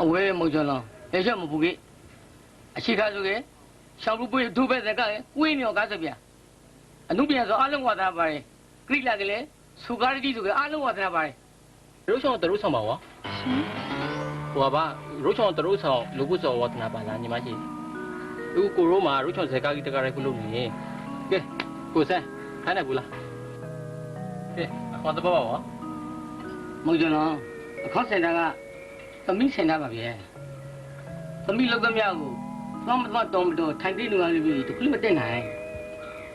အဝဲမောင်ကျော်လောလေချက်မပူကြီးအရှိကားဆိုကေရှောင်းလူပွေးဒုဘဲစကားကွေးမြော်ကားစပြအနုပြန်ဆိုအလုံးဝသားပါတယ် ကိလာကလေးစူကားတီဆိုကအလုံးဝသနာပါတယ် ရုပ်ဆောင်တရုပ်ဆောင်ပါဝါဟိုပါရုပ်ဆောင်တရုပ်ဆောင်လူပုစောဝတနာပါလားညီမရှိအခုကိုရိုးမှာရုပ်ဆောင်ဇေကာကြီးတကားရိုက်ခုလုပ်နေကဲကိုဆန်းခိုင်းနိုင်ဘူးလားကဲဟောတဘောပါဝါ မုံကျွန်တော်အခါစင်တာကသမီးစင်တာပါဗျာသမီးလောက်သမျှကိုသွားမသွားတော်မတော်ထိုင်ပြီးလူကလေးတခုမတက်နိုင်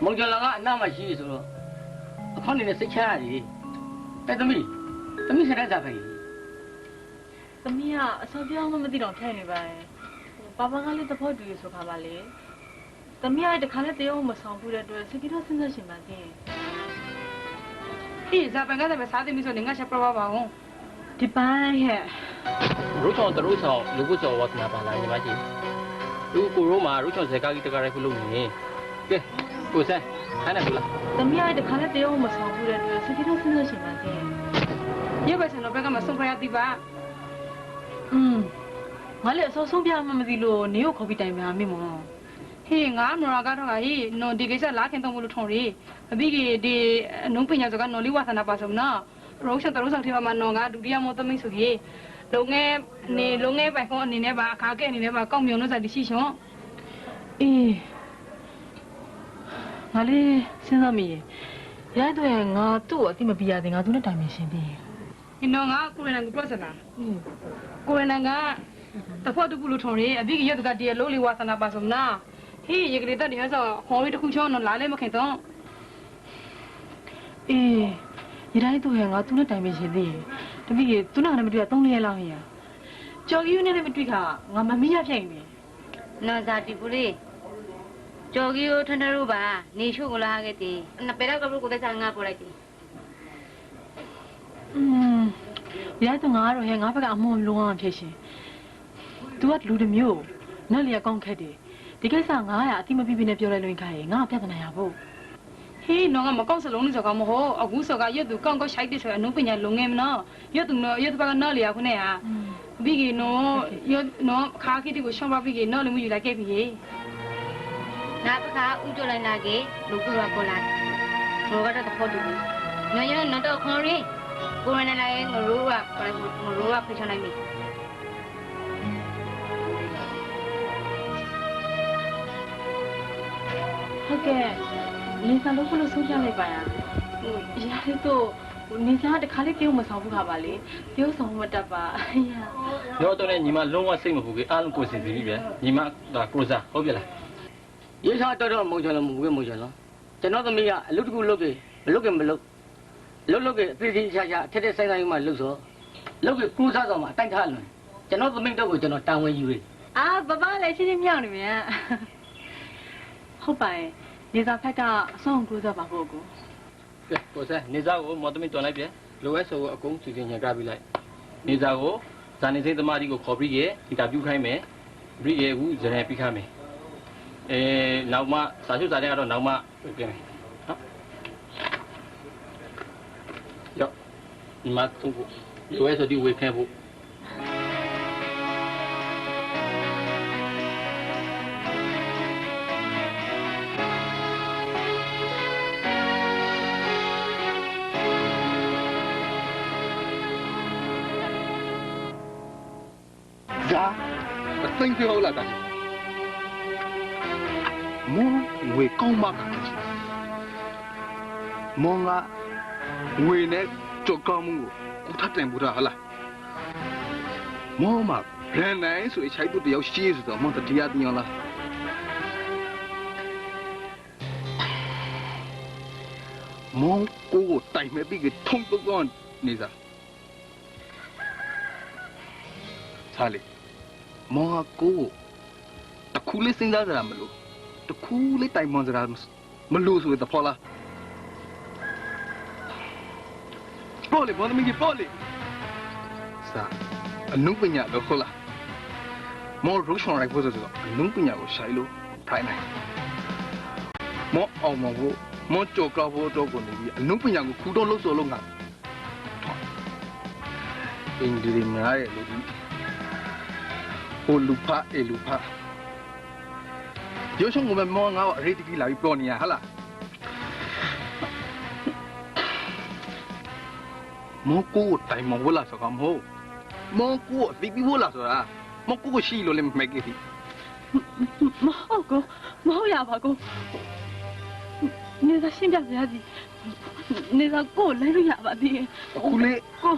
မုံကျွန်တော်ကအနာမရှိဆိုတော့အခါနေနဲ့စိတ်ချရတယ်တဲ့သမီးစင်တာစားပဲ သမီးကအစောပြောင်းမှမသိတော့ထိုင်နေပါရဲ့ဘာဘာကလေးတဖို့တူရဆိုခါပါလေသမီးကတခါနဲ့တရုံမဆောင်ဘူးတဲ့အတွက်စကိတော့စဉ်းစားရှင်ပါသေးအေးဇာပန်ကလည်းစားသမီးဆိုနေငါချက်ပြပါအောင်ဒီပိုင်းဟဲ့ ရုပ်ဆောင်တရုပ်ဆောင်လူပုစောဝတနာပါလားညီမရှိအခုကိုရိုးမှာရုပ်ဆောင်ဇေကာကြီးတကားရိုက်ခုလုပ်နေကဲကိုဆန်းခိုင်းနိုင်ဘူးလား သမီးကတခါနဲ့တရုံမဆောင်ဘူးတဲ့အတွက်စကိတော့စဉ်းစားရှင်ပါသေးရပါစံတော့ဘက်ကမဆုံးဖရသည်ပါငါလည်းအစောဆုံးပြမှမသိလို့နေကိုခေါ်ပြီးတိုင်ပါမိမောဟေးငါမရကတော့ဟေးနော်ဒီကိစ္စလာခင်တော့မလို့ထုံရီအပြီးကဒီနုံပညာစကနော်လီဝါသနာပါဆုံးနော်ရုပ်ရှင်တရုပ်ဆောင်ထေပါမနော်ငါဒုတိယမောသမီးဆိုကြီးလုံငယ်ပိုင်ခေါအနေနဲ့ပါအခါကဲအနေနဲ့ပါကောက်မြောင်လို့စားတရှိရှောအေးငါလေးစဉ်းစားမိရိုက်တော့ငါသူ့ကိုအတိမပြရသေးငါသူနဲ့တိုင်ပင်ရှင်သေးဒီနော်ငါကိုရနန်ကိုပြဿနာကိုရနန်ကတဖို့တကူလို့ထုံရီအပြီးကရတကတည်းလုံးလီဝါသနာပါဆုံးနော်ဟေးရေကလေးတက်နေဆိုခေါ်ပြီးတခုချောနော်လာလဲမခင်တော့အေးရတိုင်းသူ့ရဲ့ငါသူ့နဲ့တိုင်ပင်ရှင်သေးတပည့်ကသူ့နဲ့မတွေ့ရ3-4ရက်လောက်ဟင်ရကြော်ကြီးနဲ့မတွေ့ခါငါမမီးရဖြစ်နေနော်ဇာတီပူလေးကြော်ကြီးကိုထထရူပါနေရှုကိုလာခဲ့တယ်နပေတော့ကဘုကိုတဲ့ငါပေါ်လိုက်တယ်ရတဲ့ငါတော့ဟဲ့ငါဘက်ကအမွန်လုံးအောင်ဖြစ်ရှင် तू ကလူတစ်မျိုးနဲ့လျက်ကောင်းခက်တယ်ဒီကိစ္စ900အတိမပြပြနဲ့ပြောလိုက်လို့ခိုင်းငါပြဿနာရဖို့ဟေးနော်ငါမကောက်စလုံးနေဆိုကမဟုတ်အခုဆိုကရွတ်သူကောင်းကောက်ရှိုက်တယ်ဆိုအနုပညာလုံငယ်မနော်ရွတ်သူနော်ရွတ်သူဘကနော်လျာခုနဲ့ဟာပြီးကနော်ရွတ်နော်ခါခိတိကိုရှောင်းပါပြီးကနော်လည်းမယူလိုက်ခဲ့ပြီငါပခါဥကြလိုက်လာကေလူကူရပေါ်လာဘောကတော့တဖို့တူညညနော်တော့ခေါ်ရီကိုရနေလိုက်ငရိုးကဖိချနိုင်ပြီဟုတ်ကဲ့လင်းစာလို့လို့ဆုံးပြလိုက်ပါရရတယ်တော့နေစားတခါလေးပြုံးမဆောင်ဘူးခါပါလေပြုံးဆောင်မတတ်ပါရောတော့လည်းညီမလုံးဝစိတ်မပူဘူးအားလုံးကိုယ်စီစီပြီပဲညီမဒါကိုစားဟုတ်ပြလား ရေစားတော့မုံချလုံးမူခဲ့မုံချလုံးကျွန်တော်သမီးကအလုပ်တစ်ခုလုပ်ခဲ့မလုပ်ခဲ့အသေးသေးချာချာထက်ထက်ဆိုင်ဆိုင်မှလုပ်စောလုပ်ခဲ့ကိုစားဆောင်မှာတိုက်ထားလွန်ကျွန်တော်သမီးတော့ကိုကျွန်တော်တာဝန်ယူရအာဘဘလည်းချင်းချင်းမြောက်နေမြန်ဟုတ်ပါရဲ့နေစားဖက်ကအဆုံးကိုစားပါဖို့ကိုကဲကိုစားနေစားကိုမော်သမီတွန်လိုက်ပြန်လိုအပ်ဆိုအကုန်စီစဉ်ညံကပြီးလိုက်နေစားကိုဇာနေစိတ်သမားကြီးကိုခေါ်ပြီးရဲ့အင်တာဗျူးခိုင်းမယ်ပြီးရဲ့ဦးဇရန်ပြီးခိုင်းမယ်နောက်မှစာချုပ်စာတမ်းကတော့နောက်မှပြင်မယ်နော်ရောဒီမှာသူ့ကိုလိုအပ်ဆိုဒီဝေခဲဖို့သိမ့်ပြောလာတာမောဝေကောင်းမကမောငါဝေနဲ့ကြောက်ကောင်းမှုကိုထပ်တင်ဘူးလားဟလားမောမဘယ်နိုင်ဆိုအချိုက်တူတယောက်ရှိဆိုတော့မောတတရားတင်အောင်လားမောကိုတိုင်မဲ့ပြီးကထုံတော့နေစားဟာလေမောကိုတခုလေးစဉ်းစားကြရမလို့တခုလေးတိုင်မွန်ကြရမလို့ဆိုတော့ဖော်လားပေါ်လေဘောသမီးကြီးပေါ်လေစာအနုပညာတော့ဟုတ်လားမောရုပ်ဆောင်ရိုက်ဖို့ဆိုတော့အနုပညာကိုရှိုင်းလို့ထိုင်နိုင်မောအောင်မောကိုမောကြော်ကောက်ဖို့တော့ကိုနေပြီးအနုပညာကိုခူတော့လို့ဆိုလို့ငါအင်ဒီရီမာရဲ့လူကြီးဟိုလူဖာအေလူဖာရုပ်ဆောင်ကမောငါ့အရေးတကြီးလာပြီးပြောနေရဟလား မောကိုတိုင်မဝလာဆိုကမဟုတ်မောကိုတိပိဝလာဆိုတာမောကိုရှိလို့လည်းမခဲ့ဘူး မဟုတ်ကိုမဟုတ်ရပါကိုနေသာရှင်းပြစရာကြီးနေသာကိုလိုက်လို့ရပါသေးတယ် အခုလေ ကို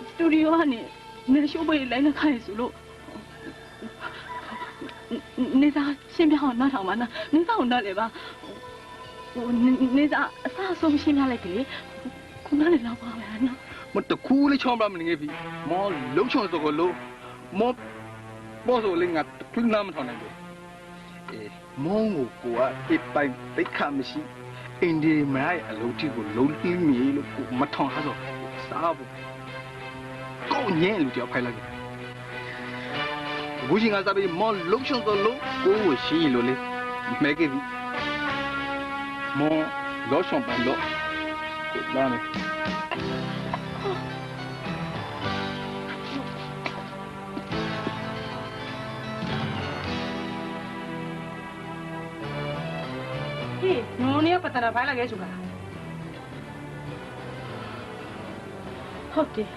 စတူဒီယိုကနေနေရှိုးပေးလိုက်လက်ခိုင်းဆိုလို့နေသာရှင်းပြအောင်နားထောင်ပါနာနေသာကိုနားလေပါဟိုနေသာအစားအဆုံးရှင်းပြလိုက်တယ်ခုနလည်းလောက်ပါမယ်နော် မတခုလေးချောင်းပါမနေပြီမောလုံးချောင်းစကလို့မောဘောဆိုလေးငါခုနာမထောင်နိုင်ဘူးမောကိုအပိုင်တိတ်ခမရှိအင်ဒီမိုင်အလုပ်တီကိုလုံးတိမီလို့ကိုမထောင်ဟာဆိုစားဘူးကိုညင်းလူတယောက်ဖိုင်လိုက်ဘူးရှင်ကစားပြီးမောလုံးချောင်းစလို့ကိုရှိလို့လေမဲကေပြီမောလောချောင်းပန်လို့ကိုလာမယ် နော်နေပတ်တာဖိုင်လာခဲ့စုကဟုတ်တယ်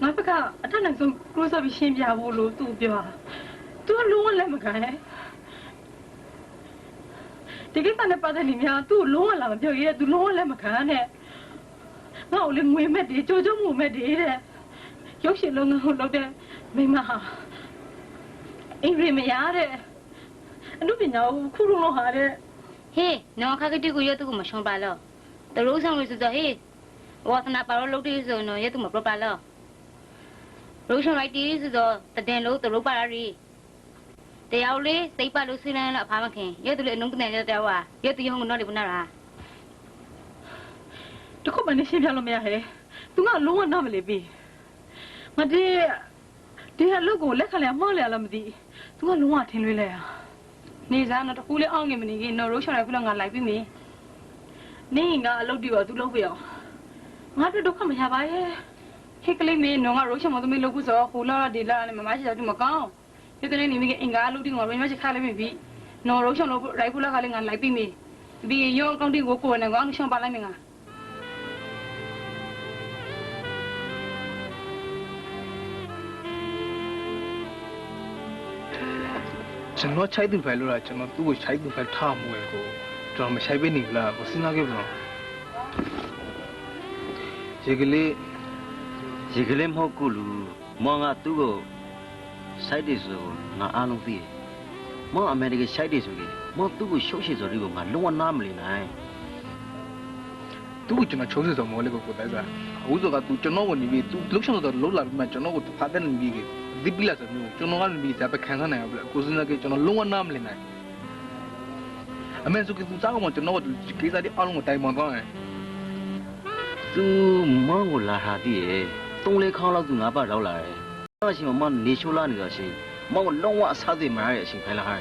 ငါဖကအထက်နိုင်ဆုံးကရိုးစားပြီးရှင်းပြဖို့လို့သူ့ပြောသူကလုံးဝလက်မခံရဲ့ဒီကိစ္စနဲ့ပတ်သက်နေများသူ့လုံးဝလာမပြောရဲသူလုံးဝလက်မခံနဲ့ငါ့ကိုလည်းငွေမဲ့တယ်ကြိုးကြုံမှုမဲ့တယ်တဲ့ရုပ်ရှင်လုံးကိုလုပ်တဲ့မိမဟာအင်ရီမရတဲ့အမှုပညာကိုခုလုံးလို့ဟာတဲ့ ဟေးနော်ခါကတိကိုရတူကိုမရှုံးပါလို့တရိုးဆောင်လို့ဆိုတော့ဟေးဝါသနာပါလို့လုပ်တယ်ဆိုတော့ရတူမပြပါလို့ရိုးဆောင်လိုက်တီးဆိုတော့တည်လို့တရိုးပါရီတရားလေးစိတ်ပါလို့ဆွေးနွေးလို့အဖားမခင်ရတူလေအနုကနေကြတဲ့ဝါရတူရုံကတော့လေဘုနာလား တခုမှနေရှင်းပြလို့မရဟဲ့သူကလုံးဝနားမလည်ပြီမတည်းဒီအလုပ်ကိုလက်ခံလဲမှားလဲလားမသိသူကလုံးဝထင်လွဲလဲอ่ะနေစားတော့တခုလေးအောင်းငင်မနေခင်တော့ရိုးချော်လိုက်ခုလောက်ငါလိုက်ပြီမေနေငါအလုပ်တီးပါသူလုပ်ပြအောင်ငါတို့ဒုက္ခမရပါရဲ့ဟိတ်ကလေးမေနော်ငါရိုးချော်မသမီးလုပ်ခုဆိုဟိုလာဒီလာနဲ့မမရှိတော့ဒီမကောင်းဒီကလေးနေမိကအင်္ဂါအလုပ်တီးငါရိုးမရှိခါလေးပြီနော်ရိုးချော်လို့ရိုက်ခုလောက်ကလေးငါလိုက်ပြီမေဒီရောအကောင့်တီးကိုကိုယ်နဲ့ကောင်ရှောင်းပါလိုက်မငါ ကျွန်တော်ချိုက်သူပဲလို့လားကျွန်တော်သူ့ကိုချိုက်သူပဲထားမှုပဲကိုကျွန်တော်မချိုက်ပဲနေဘူးလားကိုစဉ်းစားခဲ့ပါတော့ရေကလေးမဟုတ်ကူလူမောင်ကသူ့ကိုစိုက်တယ်ဆိုငါအားလုံးသိတယ်မောင်အမေရိကန်စိုက်တယ်ဆိုရင်မောင်သူ့ကိုရှုပ်ရှည်စော်ဒီကိုငါလုံးဝနားမလည်နိုင်သူ့ကိုကျွန်တော်ချုံးစေစော်မောလေးကိုတိုက်စားအခုဆိုကသူကျွန်တော်ကိုနေပြီးသူလှုပ်ရှောင်စော်လှုပ်လာပြီးမှကျွန်တော်ကိုဖားတဲ့နေပြီးဒီပီလာဆိုမျိုးကျွန်တော်ကနေပြီးဒါပဲခံစားနိုင်အောင်ပြကိုစဉ်းစားကြကျွန်တော်လုံးဝနားမလည်နိုင်အမေဆိုကသူစားအောင်ကျွန်တော်ကိုကိစ္စတွေအားလုံးကိုတိုင်ပန်သွားတယ်သူမောင်ကိုလာဟာတည်းရဲ့တုံးလေးခေါင်းလောက်သူငါးပါလောက်လာတယ်အဲ့ရှင်မောင်နေချိုးလာနေတော့ရှင်မောင်ကလုံးဝအစားသိမရတဲ့အရှင်ဖိုင်လာဟာ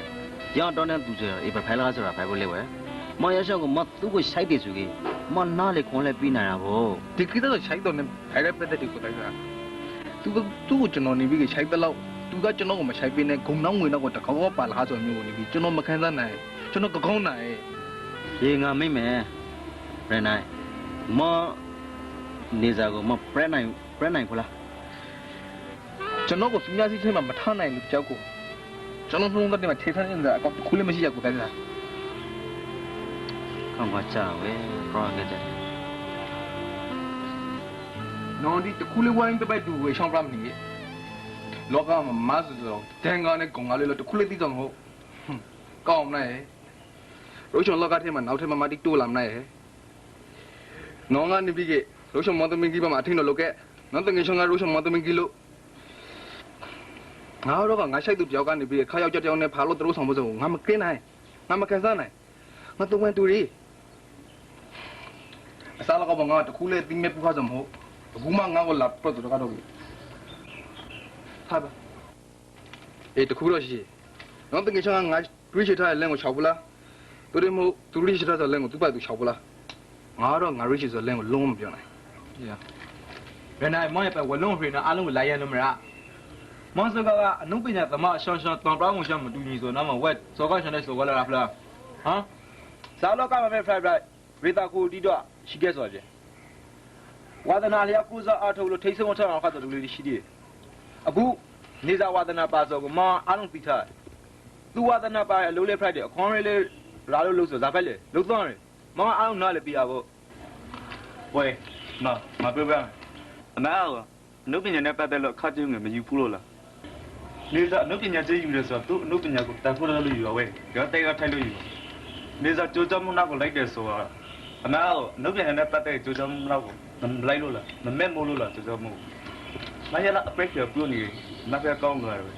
ရောင်းတော့တဲ့သူဆိုအေးဖိုင်လာဆိုတာဖိုင်ဖို့လေဝဲမောင်ရရှောက်ကမသူ့ကိုရှိုက်တယ်ဆိုကြီးမောင်နားလေခွန်လဲပြီးနိုင်တာဗောဒီကိစ္စတော့ရှိုက်တော့နေဖိုင်ရပတ်တဲ့ကိုတိုက်စားသူ့ကိုကျွန်တော်နေပြီးရှိုက်တဲ့လောက်သူကကျွန်တော်ကိုမရှိုက်ပေးနဲ့ဂုံနှောင်းငွေတော့တကောက်ပါလားဆိုမျိုးနေပြီးကျွန်တော်မခံစားနိုင်ကျွန်တော်ကောင်းနိုင်ရေငါမိမ့်မယ်ရနိုင်မောင်နေစားကိုမပရနိုင်ခလားကျွန်တော်ကိုသူများစီချင်းမှာမထားနိုင်ဘူးကြောက်ကိုကျွန်တော်လုံးကတည်းကထေးထားနေတာအကောခုလည်းမရှိရကိုတိုက်စားကောင်းပါချဝဲခေါ်ခဲ့တယ်နော်ဒီတခုလေးဝိုင်းတပိုက်တူဝေရှောင်းပရမနေလောကမှာမဆူဆိုတန်ကားနဲ့ဂုံကားလေးလို့တခုလေးသိတော့မဟုတ်ကောင်းနိုင်ရိုးချုံလောကထဲမှာနောက်ထပ်မတိတိုးလာမနိုင်နောင်ကနေပြီးကရိုးချုံမသမင်းကြီးပါမှာအထင်းတော့လောက်ကနောက်တငယ်ချုံကရိုးချုံမသမင်းကြီးလို့ငါတော့ကငါရှိုက်သူတယောက်ကနေပြီးခါရောက်ကြောက်ကြောက်နဲ့ဖာလို့တို့ဆောင်ဖို့ဆိုငါမကင်းနိုင်ငါမကန်စားနိုင်ငါတော့ဝင်တူရီအစားလောကငါတခုလေးတင်းမဲ့ပူခါစမဟုတ်အခုမှငါ့ကိုလာပတော့ကတော့ပြီဟာပါအေးတခုတော့ရှိနောက်တကယ်ချောင်းငါတွေးချထားတဲ့လမ်းကိုခြောက်ဘူးလားသူတွေမဟုတ်သူတွေချထားတဲ့လမ်းကိုသူ့ပိုက်သူခြောက်ဘူးလားငါတော့ငါတွေးချတဲ့လမ်းကိုလုံးဝမပြောနိုင်ဘယ်နိုင်မောင်ရဲ့ပဲဝလုံးဖေးနော်အားလုံးကိုလာရလို့မလားမောင်စကားကအနုပညာသမားရှောင်းရှောင်းတန်ပရောင်းကိုရှောင်းမတူညီဆိုတော့မှဝက်စောကရှောင်းတဲ့စောကလာဖလားဟမ် စားလောကမှာပဲ fry ရေတာကိုတီတော့ရှိခဲ့ဆိုကြဝါဒနာလျာကူစားအထုတ်လို့ထိတ်ဆုံးထအောင်ခတ်တော်လူလေးရှိသေးတယ်အခုနေစာဝါဒနာပါဆိုကမအားလုံးပြီးထားသူဝါဒနာပါအလုံးလေး fry တဲ့အခွန်လေးလာလို့ဆိုဇာဖက်လေလုံးသွားတယ်မအားလုံးနားလေပြရဖို့ဝဲနော်မပြောပြအမေအားနုပညာနဲ့ပတ်သက်လို့ခါကျုံငယ်မယူဘူးလို့လားနေစာနုပညာကျေးယူလဲဆိုတော့သူနုပညာကိုတန်ဖိုးလို့ယူရဝဲကြောတဲကထိုက်လို့ယူနေစာကြိုးကြမှုနောက်ကိုလိုက်တယ်ဆိုတော့အမေအားနုပညာနဲ့ပတ်သက်ကြိုးကြမှုနောက်ကိုမလိုက်လို့လားမမဲ့မို့လို့လားကြိုးကြမှုမရလားအပရိကပြုနေမဖက်ကောင်းလာတယ်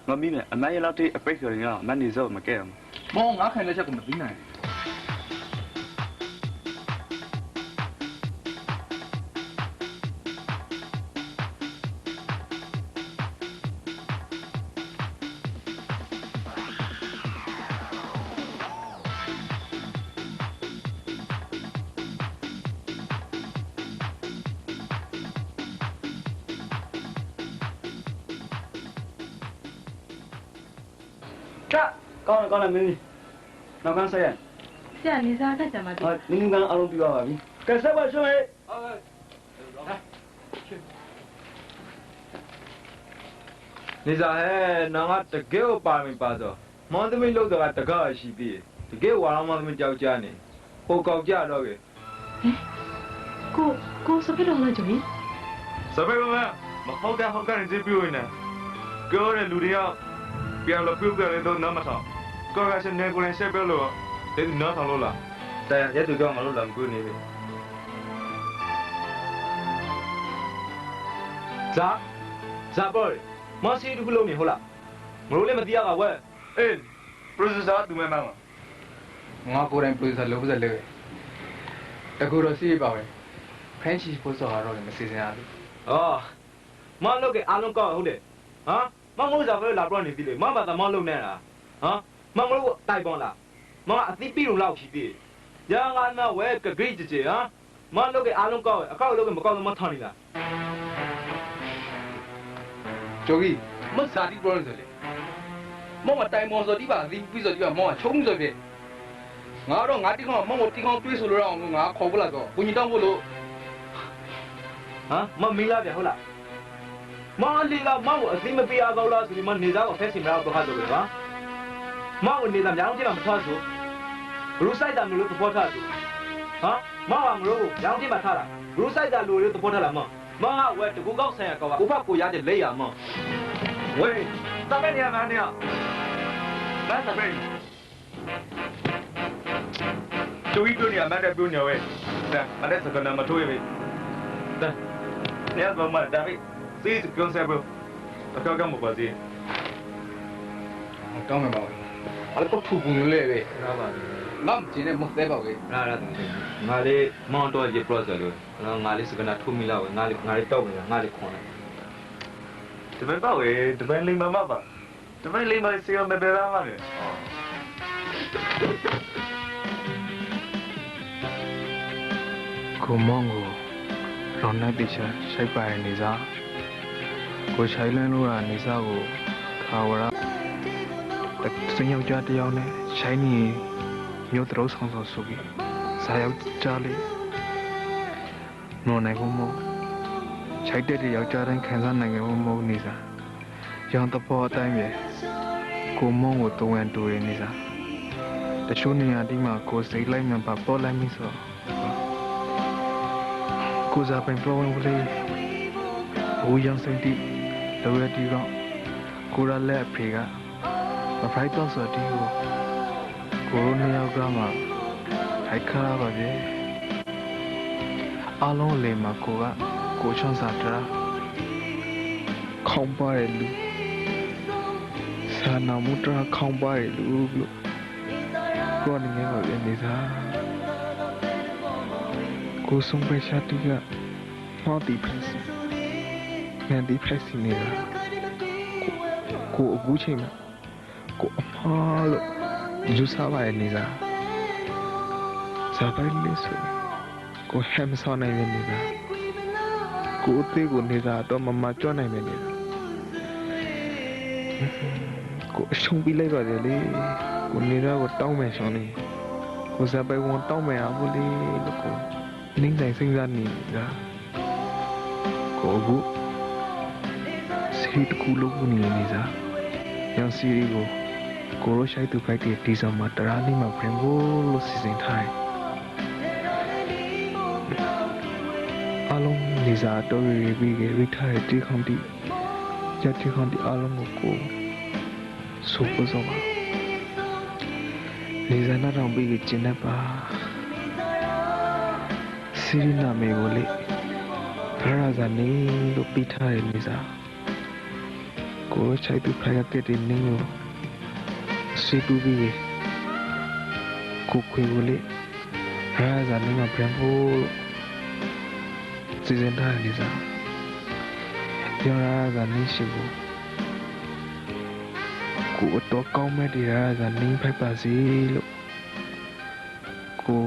မမီးနဲ့အမေရလောက်တဲ့အပရိကရင်းကမနေစောမကဲအောင်မောငါခိုင်လက်ချက်ကိုမသိနိုင်ကောင်းတယ်မင်းနောက်ကဆက်ရဆရာနေစားတတ်ကြမှာ ဟာနင်းကအလုံးပြပါပြီကဲဆက်ပါရှုံးဟဲ့နေစားဟဲ့နောင်ကတကယ်ကိုပါမီပါဆိုမောင်သမီးလို့တော့တကားရှိပြီတကယ်ဝါတော်မောင်သမီးကြောက်ကြနေဟိုကောက်ကြတော့ကေကိုစပစ်တော့လားကြွေးစပစ်မမဟုတ်တဲ့နေပြိုနေကြောတဲ့လူတွေကပြန်လို့ပြုတ်တယ်တော့နားမထောင်ကိုကရှင်နေကိုလည်းဆက်ပြလို့တဲ့နားထောင်လို့လားတဲ့ရတူကြောင့်မလို့လာမကူနေပြီဇာပေါ်မဆီတူလို့မြင်ဟုတ်လားမလို့လည်းမတရားကဝဲအေး processor တူမဲမှာငါကိုယ်တိုင် producer လုပ်ဖို့လေတကူတော့စီးပါပဲ French ပို့စောတော့လည်းမစီစဉ်ရဘူးအော်မလုပ်ကအားလုံးကောက်ဟုတ်တယ်ဟမ်မမိုးစားပဲလာပြနေပြီလေမဘာသာမလုပ်နေတာဟမ်မမလို့တိုက်ပေါ်လာမအသိပြီးလို့လောက်ရှိသေးရန်ကနဝဲကဂိတ်ကြဟမ်မလုပ်ကအားလုံးကောက်အကောက်လုပ်ကမကောက်တော့မထောင်နေလားကျော်ကြီးမစားတိပြောနေတယ်မောင်မတိုင်မော်ဆိုဒီပါဒီပြီးဆိုဒီပါမောင်ကချုံးဆိုဖြစ်ငါတော့ငါတိခေါင်းမောင်ကိုတိခေါင်းတွေးဆိုလို့အောင်ငါခေါ်ဖို့လာတော့ကိုကြီးတောင်းဖို့လို့ဟမ်မမီးလာပြန်ဟုတ်လားမလီကမောင်ကိုအသိမပေးရကောင်းလားဆိုပြီးမနေသားကိုဖက်စီမလားတော့ခါဆိုပဲကွာမောင်ကိုနေတာများအောင်ကြည့်မှမထားဆိုဘလူးဆိုင်တာမျိုးလို့သဘောထားဆိုဟမ်မောင်ကငရိုးကိုရောင်းကြည့်မှထားတာဘလူးဆိုင်တာလိုလို့သဘောထားလားမောင်ကဝဲတကူကောက်ဆိုင်ရကောကိုဖက်ကိုရတဲ့လက်ရမောင်ဝဲတပည့်နေရမှာနေရမတ်တပည့်တူရီတို့နေရမတ်တဲ့ပြုံးနေဝဲဒါမတ်တဲ့စကနမထွေးပဲဒါနေရတော့မဒါပဲစီးကွန်ဆပ်ဘူးအကောက်ကမပါသေးတောင်းမှာပါအဲ့တော့ထူပုံလေးပဲနားပါငါမကျင်းနဲ့မသေးပါဘူးနားငါလေးမောင်တော့ရေ process လို့ငါလေးစကနာထူမိလာငါလေးတောက်နေတာငါလေးခွန်တယ်တပည့်ပါဝေတပည့်လိမ္မာပါတပည့်လိမ္မာစီကမဘေရာမှာလေကိုမောင်ကိုရောင်းနေတိချာရှိုက်ပါရနေစားကိုချိုင်လန်းလို့ကနေစားကိုခါဝရစင်ယောက်ျားတယောက်နဲ့ရှိုင်းနေမြို့တော်ဆောင်ဆိုပြီးစားယောက်ျားလေးနော်နိုင်ကိုမောချိုက်တဲ့ယောက်ျားတိုင်းခံစားနိုင်ကြဖို့မဟုတ်နေစားရောင်တပေါ်အတိုင်းပဲကိုမောကိုတုံးရန်တူရနေစားတချို့နေရာဒီမှာကိုစိတ်လိုက်မှပါပေါ်လိုက်မိဆိုကိုစားပိုင် problem လေးဘူယောင်စိတ်တိလောရတီတော့ကိုရလက်အဖေကမဖိုက်တော့ဆိုတီကိုရိုနေယောက်ကမှထိုက်ခါပါပဲအလုံးလေးမှာကိုချွန်စာတရာခေါင်းပါရလူစာနာမှုတရာခေါင်းပါရလူလို့ကိုနေငယ်ပါနေစားကိုဆုံးပဲရှာတီကမော်တီဖက်စီငန်ဒီဖက်စီနေတာကိုအခုချိန်မှာကိုအမားလို့ယူစားပါရဲ့နေစားဇာပိုင်လေးဆိုကိုဟမ်ဆောင်းနိုင်နေနေတာကိုအသေးကိုနေစားတော့မကြွနိုင်နေနေတာကိုအရှုံးပြီးလိုက်ပါလေကိုနေစားကိုတောင်းမယ်ရှောင်းနေ我在被我倒霉啊，不哩那个，您在身上你个，个，Siri 的咕噜咕你你咋？yang Siri ko lo shai tu kai te ti sama tarani ma prem lo si sin thai along ni za to ri bi ge ri thai ti khong ti ja ti khong ti along ko so ko so ba ni za na rong bi ge chin na ba Siri na me ko le phara za ni lo pi thai ni zaကိုချိုက်သူခိုင်ရတဲ့နင်းကိုစေတူပြီးကိုခွေကိုလေဟာဇာနေမှာပြန်ဖို့စီစဉ်ထားတယ်စားပြောရတာနေရှိဘူးကိုတော့ကောင်းမဲ့တရားဇာနေဖိုက်ပါစီလို့ကို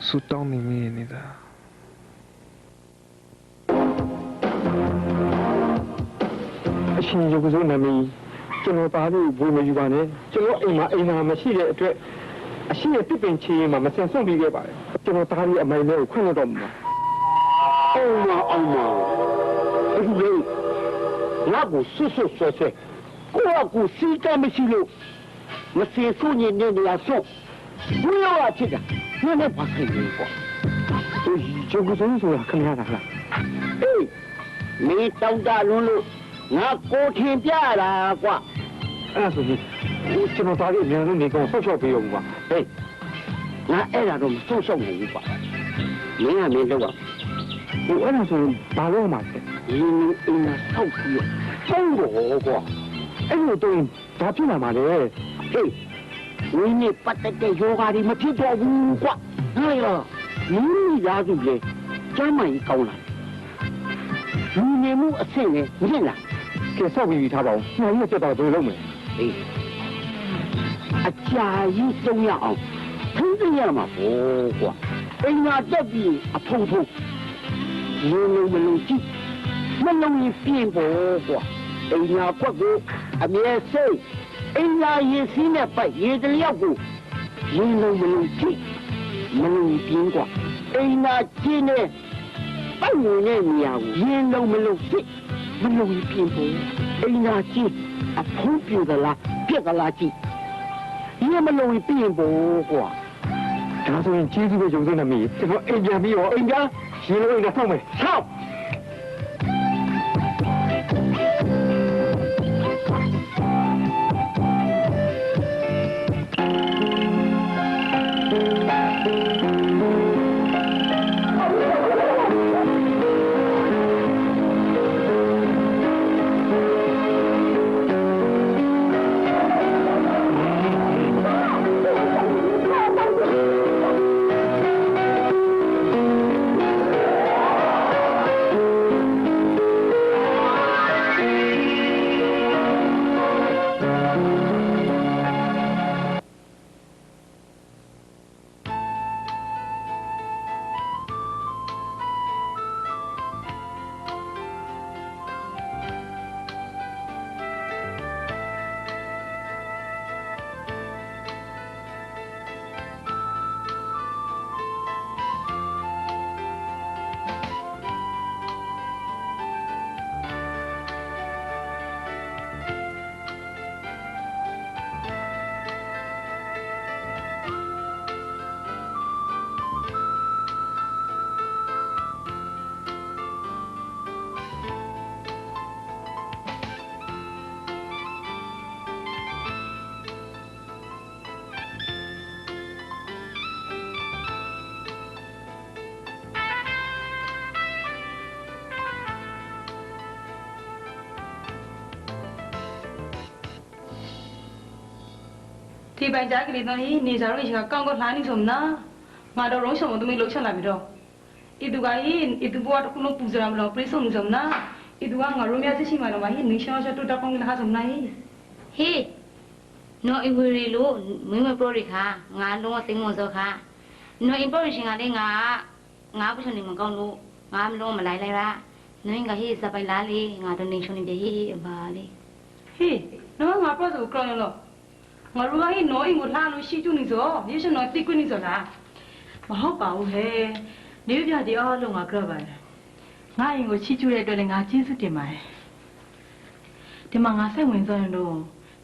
ဆူတောင်းနေမိနေတာ ရှင်ရုပ်စုံနာမည်ကျွန်တော်သားလေးဘွေမယူပါနဲ့ကျွန်တော်အိမ်မှာအိမ်သာမရှိတဲ့အတွက်အရှိရဲ့တစ်ပင်ချီမှာမဆန်ဆုံးပြီးခဲ့ပါတယ်ကျွန်တော်သားလေးအမိုင်လေးကိုခွင့်လွှတ်တော်မှာအောင်မအခုလေငါ့ကိုဆွဆွဆွဆွကိုကကိုစီကမရှိလို့မစီဖူးနေနေရဆိုဘယ်လိုအဖြစ်ကနည်းနည်းပါခင်လေပေါ့ဒီရုပ်စုံဆိုတာခင်ဗျားလားအေးမင်းတောင်းတလွန်းလို့ငါကိုထင်ပြတာကွာအဲ့ဒါဆိုရင်ကျွန်တော်သားလေးအများဆုံးနေကောင်ဆော့ဆော့ပေးအောင်ကွာဟေးငါအဲ့ဒါတော့မဆော့ဆော့နိုင်ဘူးကွာမင်းကမင်းတော့ဟိုအဲ့ဒါဆိုရင်ဘာလို့မှလဲဒီအင်းနဲ့ဆောက်ပြီးတော့တော့ကွာအဲ့လိုတော့ဘာဖြစ်လာမှာလဲဟေးဝင်းနေပတ်တဲ့ယောဂါတွေမဖြစ်တော့ဘူးကွာဟဲ့ရောမင်းရာစုလေကျမ်းမာကြီးကောင်းလာလူနေမှုအဆင့်နဲ့မြင့်လာကဲဆောက်ပြီးထားပါဦး။နှာကြီးတက်တော့ဘယ်လုပ်မလဲ။အေးအကြာကြီးသုံးရအောင်ထိန်းသိမ်းရမှာပေါ့ကွာ။အိမ်သာတက်ပြီးအဖုံဖုံလုံးမလုံးကြည့်မလုံးရင်ပြင်းပေါ့ကွာ။အိမ်သာကွက်ကိုအမြဲစိတ်အိမ်သာရင်စည်းနဲ့ပိုက်ရေတလျောက်ကိုလုံးမလုံးကြည့်မလုံးပြင်းကွာ။အိမ်သာကျင်းနဲ့ပိုက်နေတဲ့နေရာကိုရင်လုံးမလုံးကြည့်မလုံးပြင်းပေါ်အိမ်သာကြည့်အဖုံးပြသလားပြက်ကလားကြည့်ရေမလုံးပြင်းပေါ်ကွာဒါဆိုရင်ကျေးဇူးပဲယုံစင်းနေမိကျွန်တော်အိမ်ပြန်ပြီးတော့အိမ်ပြန်ရေလုံးအိမ်ကဆောက်မယ်ဆောက် ဒီပိုင်ကြကလေးတော့နေစားလို့ရှိကကောင်းကောင်းလှမ်းနေဆုံးနာငါတော့ရုံးဆောင်မသမီးလှုပ်ချက်လာပြီတော့ဤသူကဤသူဘွားတခုလုံးပူစရာမလို့ပြေဆုံးနေဆုံးနာဤသူကငါရုံးမြစစ်ရှိမှတော့မဟိနေရှောရှတူတကောင်းလာဆုံးနာဟေးနော်အဝရီလို့မင်းမပရိုရီခါငါလုံးဝသိငုံစောခါနော်အင်ပေါ်ရှင်ကလည်းငါပစနေမကောင်းလို့ငါမလုံးမလိုက်လိုက်ပါနော်ငါဟေးစပိုင်လာလေငါတော့နေရှုံနေပြီဟေးအပါလေဟေးနော်ငါပရိုဆိုကောင်းရလို့ ငါတို့ကဟိနော်အိမ်ကိုလှလို့ရှိကျူနေစောရေရှင်နော်တိကွနေစောလားမဟုတ်ပါဘူးဟဲ့နေပြဒီအားလုံးငါကြက်ပါတယ်ငါအိမ်ကိုရှိကျူတဲ့အတွက်လည်းငါကျေးဇူးတင်ပါတယ်ဒီမှာငါစိတ်ဝင်စားရင်တော့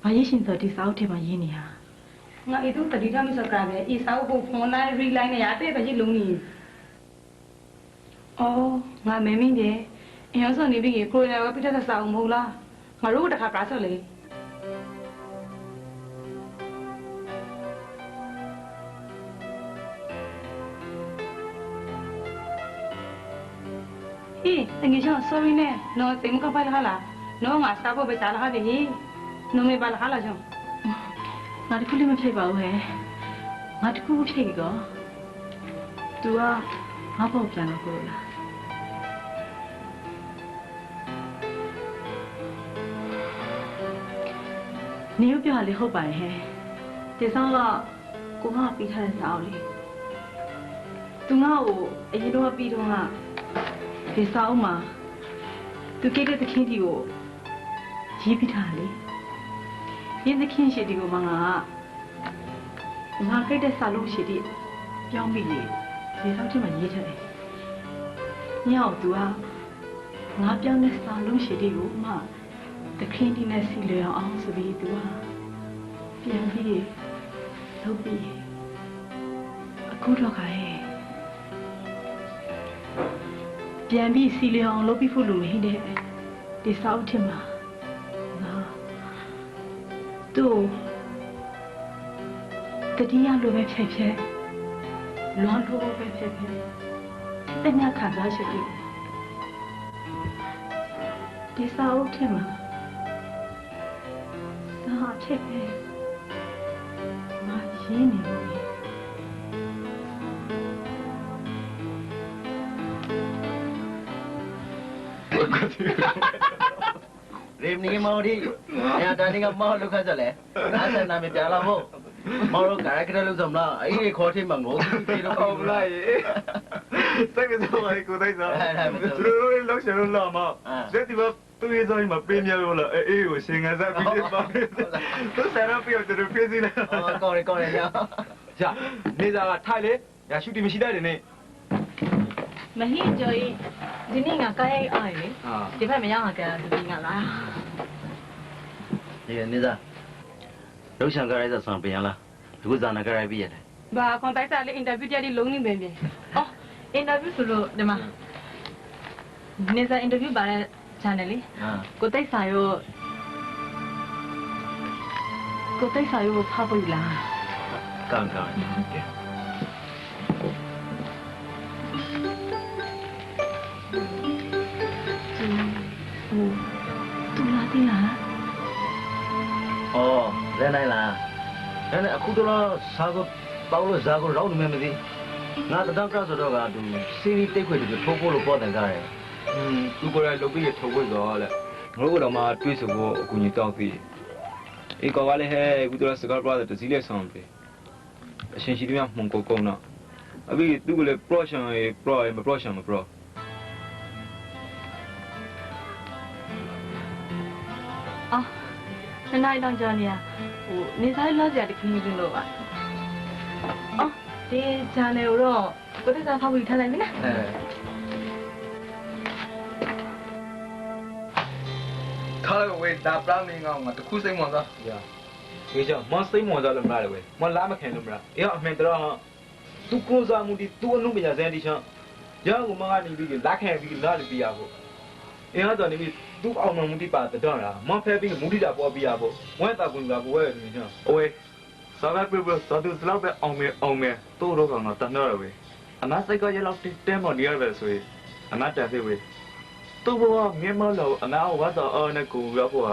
ဘာရေရှင်စောဒီစာအုပ်ထဲမှာရင်းနေတာငါအဲ့တို့တတိထမစကားပဲအစာအုပ်ကိုဖုန်းလိုက်ရီလိုက်နေရတဲ့ပဲကြီးလုံးနေအော်ငါမင်းမင်းကြီးအရင်ဆုံးနေပြီးကိုယ်လည်းပြတ်တဲ့စာအုပ်မဟုတ်လားငါတို့တခါပြဆော့လေဟေးတကယ်ချင်း sorry နဲ့နော်စိတ်မကောက်ပါလားနော်ငါစားဖို့ပဲစားလာပြီနော်မေးပါလားကြောင့်ငါတခုလေးမဖြစ်ပါဘူးဟဲ့ငါတခုဖြစ်ပြီကော तू ကငါပေါ့ပြန်လာကိုလားနေရပြလေဟုတ်ပါရဲ့ဒီဆောင်ကကိုငါပြီးထားတဲ့စာအုပ်လေး तू ငါ့ကိုအရင်တော့ပြီးတော့ကဒီစာအုပ်မှာ तू ကိတဲ့သခင်ဒီကိုရေးပြထားလေရင်းသခင်ရှိဒီကိုမှငါကိတဲ့စာလုံးရှိဒီပြောင်းပြီးဒီဆောင်ထဲမှာရေးထားတယ်ညောင် तू ကငါပြောင်းတဲ့စာလုံးရှိဒီကိုမှသခင်ဒီနဲ့စီလျောင်းအောင်ဆိုပြီး तू ကပြန်ပြီးလုပ်ပြီးအခုတော့ခါရဲ့ပြန်ပြီးစီလျောင်းအောင်လုပ်ပြီးဖို့လိုမရှိတဲ့ဒီစာအုပ်ထဲမှာငါတို့တတိယလိုပဲဖြစ်ဖြစ်လွန်လိုပဲဖြစ်ဖြစ်တညခံစားရှိတယ်ဒီစာအုပ်ထဲမှာစာဖြစ်ပဲငါရင်းနေလို့ရေမင်းမော်ဒီအဲ့ဒါနေကမော်လောက်ခါကြလဲအဲ့ဒါနာမည်ပြလာဖို့မော်ရောကာရက်တာလို့ဆိုမလားအဲ့ဒီခေါ်ထိမှငိုပြီးတော့ဟုတ်လားစိတ်ကစားပါကိုတိုင်းစားသူတို့လောက်ရှလို့လာမစက်ဒီဘသူရဲ့ဇိုင်းမှာပင်းမြလို့လားအေးကိုရှင်ငါစားပြီးပါသူစားရပြီးတော့ပြေးစီလာကောင်းတယ်ညာနေစားကထိုက်လေညာရှူတီမရှိတတ်တယ်နေမဟိကျော်ကြီးဒီနေ့ငါကားရိုက်အားလေဒီဘက်မရောက်အောင်ကြတာဒီငါလားဒီနေစားလောက်ရှန်ကားရိုက်တာဆောင်ပြန်လားအခုဇာနာကားရိုက်ပြီးရတယ်ဘာကွန်တိုက်တာလေးအင်တာဗျူးကြတဲ့လုံးနေပဲပြင်အော်အင်တာဗျူးဆိုလို့ဒီမှာနေစားအင်တာဗျူးပါတဲ့ channel လေးကိုတိုက်စာရောဖားဖို့လားကောင်းတူလာတင်လားအော်လဲနိုင်လားအဲ့အခုတော့စားကိုပေါလို့ဇာကိုရောက်နေမှမသိငါတန်းကဆိုတော့ကသူစီရီတိတ်ခွေတူထိုးဖို့လို့ပေါ်တယ်ကြတယ်သူကိုယ်တိုင်လုပ်ပြီးရထုတ်ဖို့တော့လေငါတို့ကတော့မှတွေးဆိုဖို့အကူအညီတောင်းပြီးအေးကောကလည်းဟဲ့အခုတော့စကားပြောတဲ့တစည်းလေးဆောင်ပြီအရှင်ရှိတယ်မှမကုန်တော့အပြီးသူကလည်း production ရေ pro ရေမ production မ pro အော်နိုင်တော့ကြောင်းနေရဟိုနေစားလောက်ကြတဲ့ခင်းကြီးလို့ပါအော်ဒီ channel တော့ကိုတက်စားဖောက်ပြီးထားလိုက်မယ်နော်ခါဝေးဒါပလောင်းနေငောင်းမှာတခုစိတ်ဝင်စားရဒီကြောင့်မစိတ်ဝင်စားလို့မလားလေမလားမခံလို့မလားအေးအမှန်တော့သူကိုစားမှုဒီသူအမှုပညာစမ်းဒီချောင်းရအောင်မကနေပြီးလက်ခံပြီးလာလို့ပြရဖို့အေးတော့နေပြီးသူအောင်မှမူတိပါတော့လားမဖဲပြီးမူတိတာပေါ်ပြရဖို့ဝဲတာကွန်ကကိုဝဲနေချောင်းโอ้ยစားရပြပြစားသူစလောက်ပဲအောင်မယ်တို့တော့ကတော့တန်တော့ပဲအမစိတ်ကရလောက်တဲမော်နေရပဲဆိုရင်အမတက်ပြီသူ့ဘဝမြန်မာလောအနာဝတ်တော်အော်နဲ့ကိုရောက်ဖို့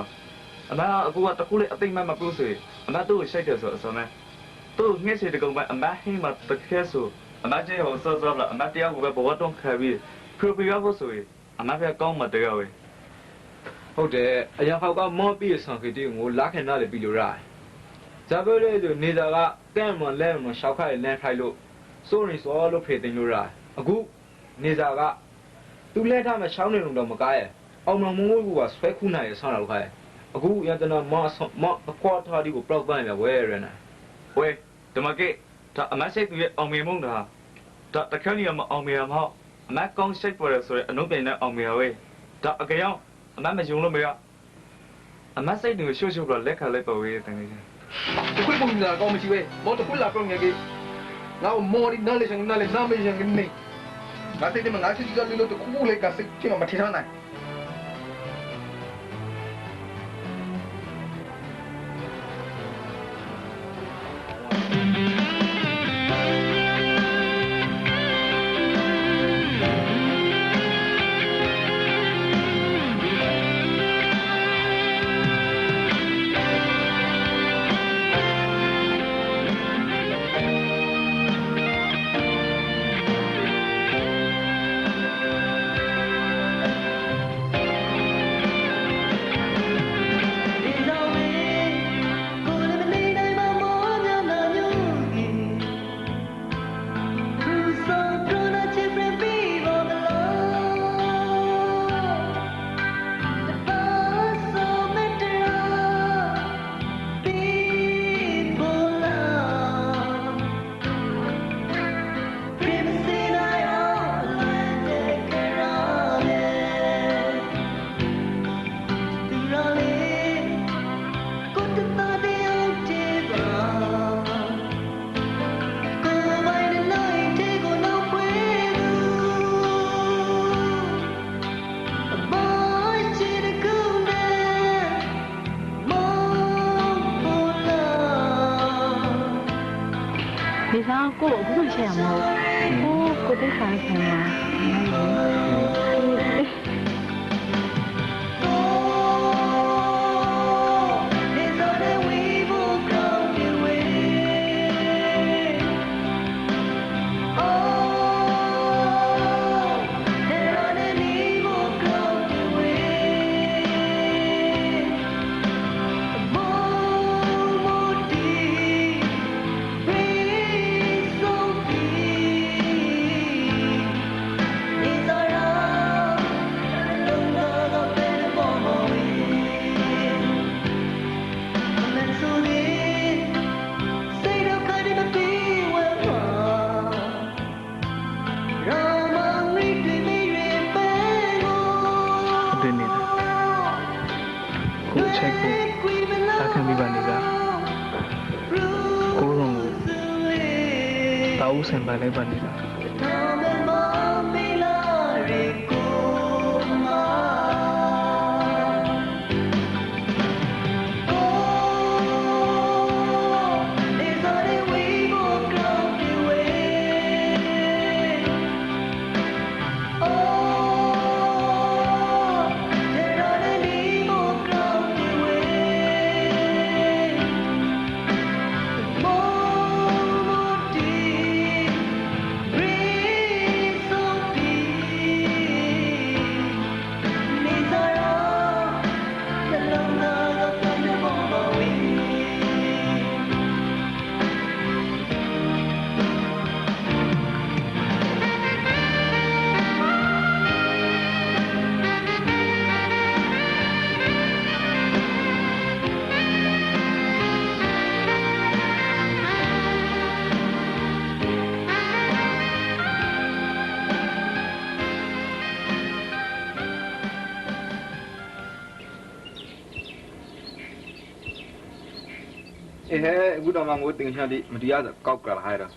အမအခုကတခုလေးအသိမှမပြုစေအမတို့ရှိတယ်ဆိုအစမ်းသူ့ငှက်စီတကုံပဲအမဟင်းမှာတခဲဆိုအမကျဲဟောစောစောလာအမတရားကိုပဲဘဝတော့ခါပြီးပြရောက်ဖို့ဆိုရင်အမဖက်ကောင်းမှတရားပဲဟုတ်တယ်အရာဖောက်ကမောပြီးဆောင်ခေတီကိုလာခင်သားလေပြီးလို့ရတယ်ဇာပြောလေဆိုနေသာကကဲ့မွန်လဲမွန်ရှောက်ခိုက်လမ်းခိုက်လို့စိုးရင်စောလို့ဖေတင်လို့ရတယ်အခုနေသာကသူလဲထားမှရှောင်းနေလို့တော့မကားရဲ့အောင်မမုံဘူးကဆွဲခုနိုင်ရဆောင်းတော့ခိုင်းအ အခုရတနာမကွာထားဒီကိုပလောက်ပန်းနေဝဲရနေဝဲဓမ္မကေဒါအမတ်စိတ်သူရဲ့အောင်မြင်မှုဒါတခဏကြီးမအောင်မြင်မှာအမတ်ကောင်းစိတ်ပေါ်ရဆိုရအနုပြိုင်နဲ့အောင်မြင်ဝဲဒါအကြောင်းအမတ်မယုံလို့မရအမတ်စိတ်သူကိုရှုပ်ပြီးလက်ခါလိုက်ပေါ်ဝဲတကယ်ချင်းတခုပုံစံကောင်းမရှိပဲမော်တခုလာပြောင်းငယ်ကြီးငါမော်ဒီနားလေနားမေးရင်ကနေငါစိတ်ထဲမှာငါစိတ်ကြလို့တခုလေးကစိတ်ချင်းမထထားနိုင် ကိုအခုချက်ရမဟုတ်ကိုတိတ်ခါခံဆင်ပါလိုက်ပါနေတာအခုတော့မှငိုတင်ချတိမတရားကောက်ကလာရတော့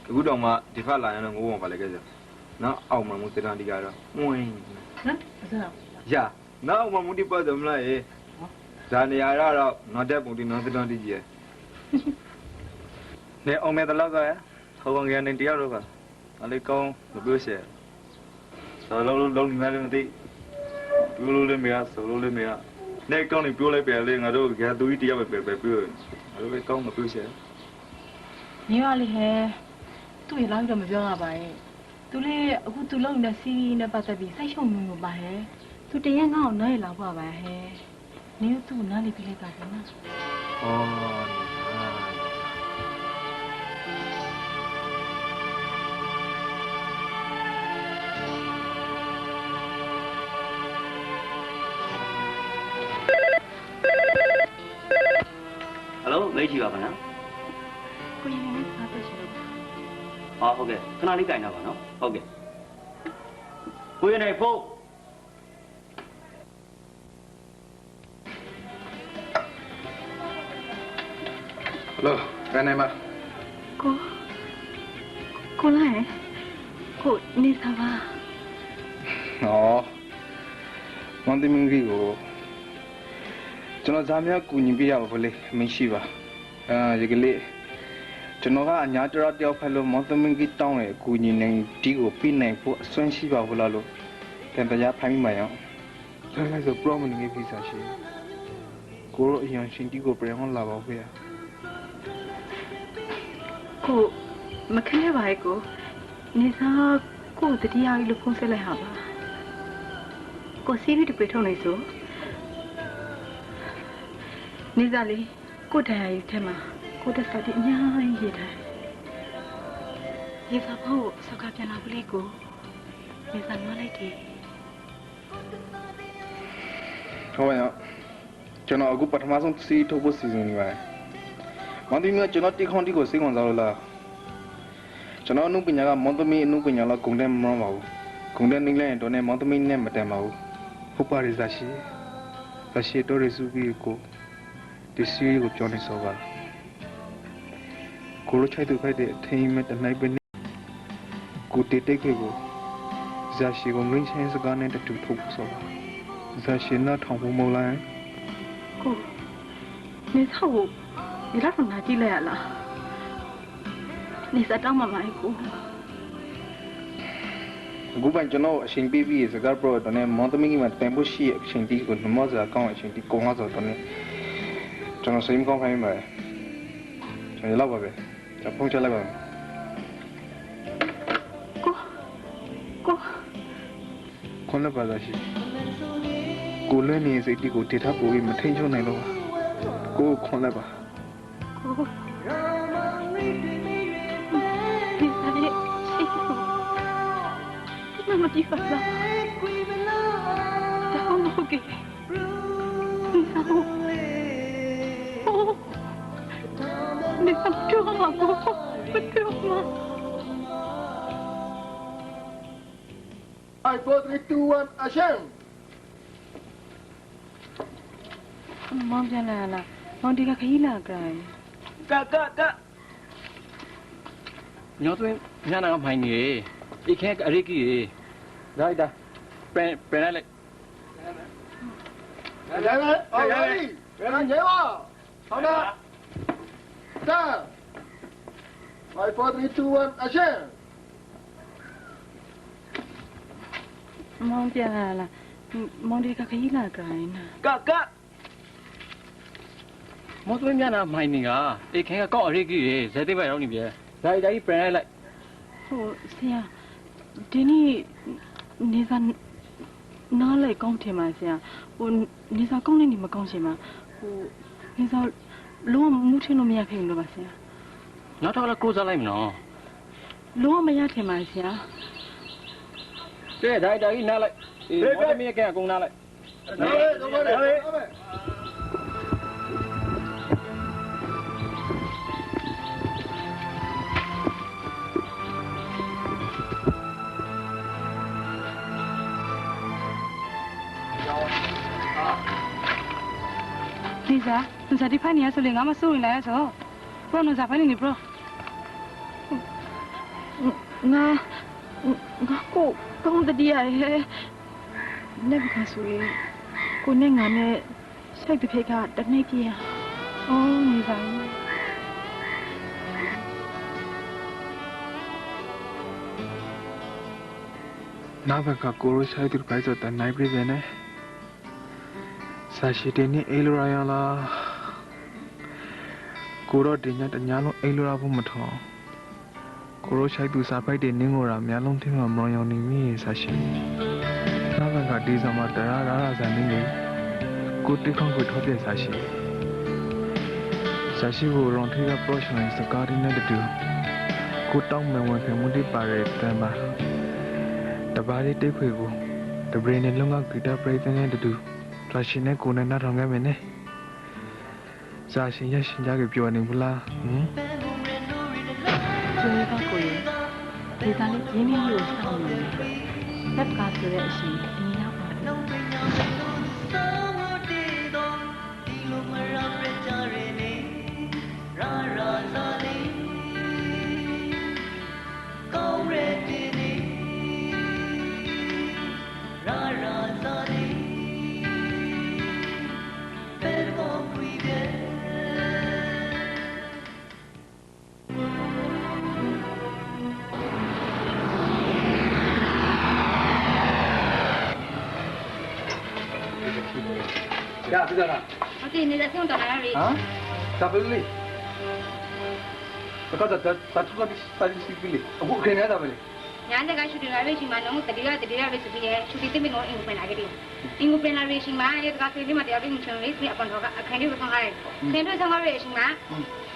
အခုတော့မှဒီဖက်လာရင်တော့ငိုးဝင်ပါလေကြနော်အောက်မှာငိုစတန်ဒီကတော့မွင်းနော်ရာနော်အောက်မှာမူဒီပတ်တယ်မလားရေဇာနေရတော့နော်တဲ့ပုံဒီနော်စတန်ဒီကြီးနေအောင်မဲ့တလောက်ဆိုရဟောကောင်ကနေတရားတော့ကအလေးကောင်းမပြောရှယ်ဆောလုံးနေမှလည်းမသိပြောလို့လည်းမရဆောလို့လည်းမရနေကောင်းနေပြောလိုက်ပဲလေငါတို့ကသူကြီးတရားပဲပြောအဲ့လိုကောင်းမပြောရှယ်ညီမလေးဟဲသူ့ရလောက်တော့မပြောရပါရဲ့သူလေးအခုသူလုံနေတဲ့စီးရီးနဲ့ပတ်သက်ပြီးစိတ်ရှုံမျိုးပါဟဲသူတရက်ငါ့ကိုနားရလောက်ပါဟဲနင်သူ့နားလေးပြလိုက်ပါခင်ဗျာအော် Hello, where you are now? Oh, okay. Can I leave now? Okay. Who are you? Hello, cái này mà. Cô lại. Cô đi sao à? Mong tìm mình đi cô. Cho nó giảm nhá, cũng nhìn bây giờ vậy, mình xí vào. Vậy cái lệ. Cho nó cái nhà cho ra tiêu phải lo, mong tìm mình cái tông này, cũng nhìn này đi cô pin này, phụ xuân xí vào vậy lo. Cái bây giờ phải mình à? Cái này giờ pro mình cái visa xí. Cô rồi hiện sinh đi cô phải không làm bảo vệ à? Cô, mà cái này vậy cô? Nên sao cô tự đi ăn lúc không sẽ lại hả bà? Cô xí đi được không này số? Nên ra đi, cô đại thế mà, cô đã sao đi nhá gì đấy? Nên sao cô sao gặp nhà nào với cô? Nên sao nói lại đi? Không phải ạ. Cho nó cũng bắt mà xong xí thâu bớt season như vậy. Mong tìm cho nó đi không đi cô xí còn sao là? Cho nó nung pinya là mong tụi mình nung pinya là cùng đem mong vào, cùng đem ninh lên, đó này mong tụi mình nem mà đem vào, húp vào ra xí tôi để giúp việc cô, để xí cô cho nên sao vậy? Cô lúc chạy từ phải để thấy mấy đợt này bên cô tết cái cô, ra xí cô mình xem sự cái này đã chịu thục sao? Ra xí nó thòng vô màu lại. Cô, nên sao cô, đi lát phần nào chỉ lẹ là? Nên sao trong mà mày cô? Cô bạn cho nó sinh baby sẽ gặp rồi, đó này mong tụi mình mà tempo xí sinh đi cô nó giờ con sinh đi con rồi đó này, cho nó sinh con phải mà, cho nó lâu vậy, cho phong cho lâu vậy. Con là bao giờ xí? Cô lên này sẽ đi cô thiệt tháp cô mà thấy chỗ này đâu, cô con là bao? Cô. Mama chỉ phải là đau kìa. Vì sao? Vì sao chưa mà cô? Chưa mà. I 4, 3, 2, 1, action. Mong cho là mong đi cái là cái. Kak. Nhớ tôi nhà nào mày nghề, đi khai cái gì kì, đây, pen lại. Đây, pen nhớ vào, không đó, start. 5, 4, 3, 2, 1, action. Mong cho là mong đi cái là cái nè. Kak. Mong tôi nhà nào mày nghề à, đi khai cái gì, sẽ đi vào đâu nhỉ? Đây, pen lại. Ồ, xem, thế này, nếu sao nó lại công thế mà xem, nếu sao công lên thì mà công thế mà, nếu sao lúc mà mua trên nó mới phải được mà xem. Nó thôi là cô ra lại mà nó. Lúc mà mới thế mà xem. Đây, nã lại, mỗi mình cái cùng nã lại. Đây. Nisa, Nisa di pani ya soalnya nggak masuk ini ya so. Bro, Nisa pani nih bro. Nggak kok kamu tadi ya ini bukan sulit. Kau ni ngane saya tu peka dan ni dia. Oh, Nisa. Napa kakuru saya tu peka dan naik beri ni. Sashi ini eluraya lah. Kuro dinya nyalong elurapu matho. Kuro saya tu sampai di ningora nyalong tinggal meroyong nimi sashi. Napa kadi sama darah zani ni. Kuti kong kuthode sashi. Sashi bu rong tiga profesional sekali ni tu. Kutong memang kemudi pare tema. Tabari tekku. Tabri ni lunga kita presiden tu. Rashi ne kune na rongga mene. 咋新家新家给表你不啦？这一个过年，你家里今年有啥呢？那家子的是你那不？ 呀，这个呢？我给你在送到哪里？啊？咋不哩？我刚才出个啥子事情哩？我看你咋不哩？ ഞാൻ കാശുടിനാവേശിമാ നമുക്ക് തടിയാവേശിയെ ചുറ്റിത്തെ നോ ഇങ്ങു പെനാകടി ഇങ്ങു പെനാവേശിമാ ഏത് കാസേലി മതിയാവി മുച്ചനലി സി അപ്പൻ ഹോക അഖൻഡി സംഹാരെ ഖൻഡി സംഹാരവേശിമാ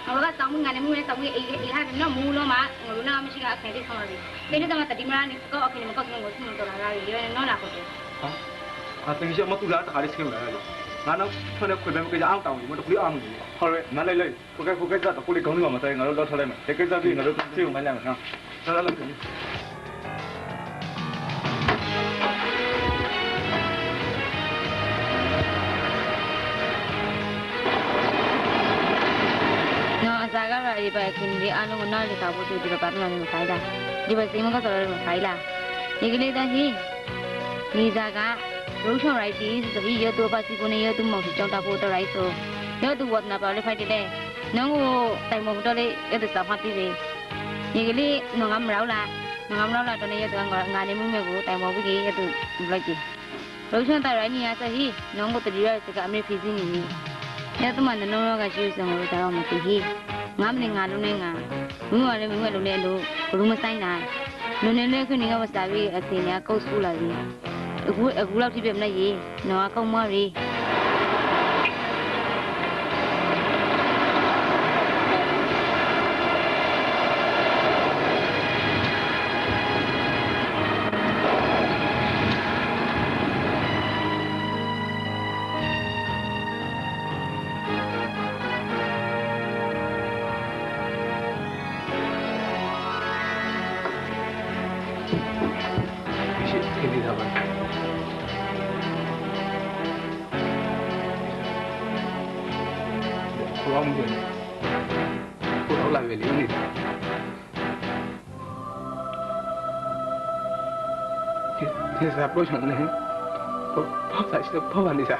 അവക തമുങ്ങാനെ മുനെ തമു ഇഹാ ബിന മൂലോ മാ ngulu na mishi ga akhandi samari pele tama tadi mara ni ko akhini mako sungo sungo to la ri yo no la ko ha a tin shi ma tu la ta ri skin la lo nga na thone khoi be ma ke ang taw ni mo to kuli ang ni ho re na lai lai ko ke za to kuli gong ni ma ma sai nga lo lo tho lai ma ke za bi nga lo ti ma la ma na la la Zaga di ba kini anu guna di kabu tu di ba mana ni faida di ba sima ka sore ni faida igile dah hi ni zaga roshan rai di so hi yo tu ba si ko ni yo tu mau si chong ta ko to rai so yo tu wat na ba le faida le nang ko tai mo to le yo tu sa pha ti le igile no ngam rau la to ne yo tu nga ni mu me ko tai mo bi ke yo tu lai ji roshan ta rai ni ya sa hi nang ko ti ra sa ka me phi si ni ya tu man no no ga shi so mo ta ma ti hi ngam ni nga lu ne nga mu wa le mu lu ne lu ru ma sai na lu ne le khu ni ga wa sa bi a sin ya kau su la bi aku lau ti be na yi no a kau ma ri Saya perlu cakap ni, apa ni saya?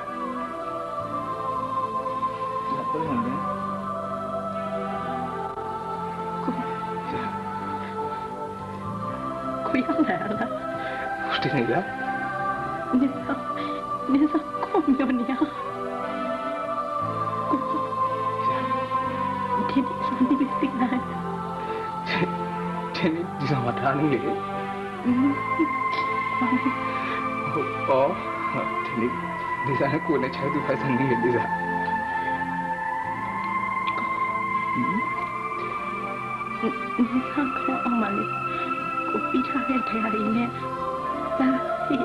Saya perlu cakap ni. Kau yang mana? Mesti ni lah. Nisa, kau ni ya. Jadi sendiri bisik dah. Jadi di sana ada ni. Oh, jadi di sana aku nak cari tu pasal ni di sana. Nisa kau amal, kau bicara dengan ini. Tapi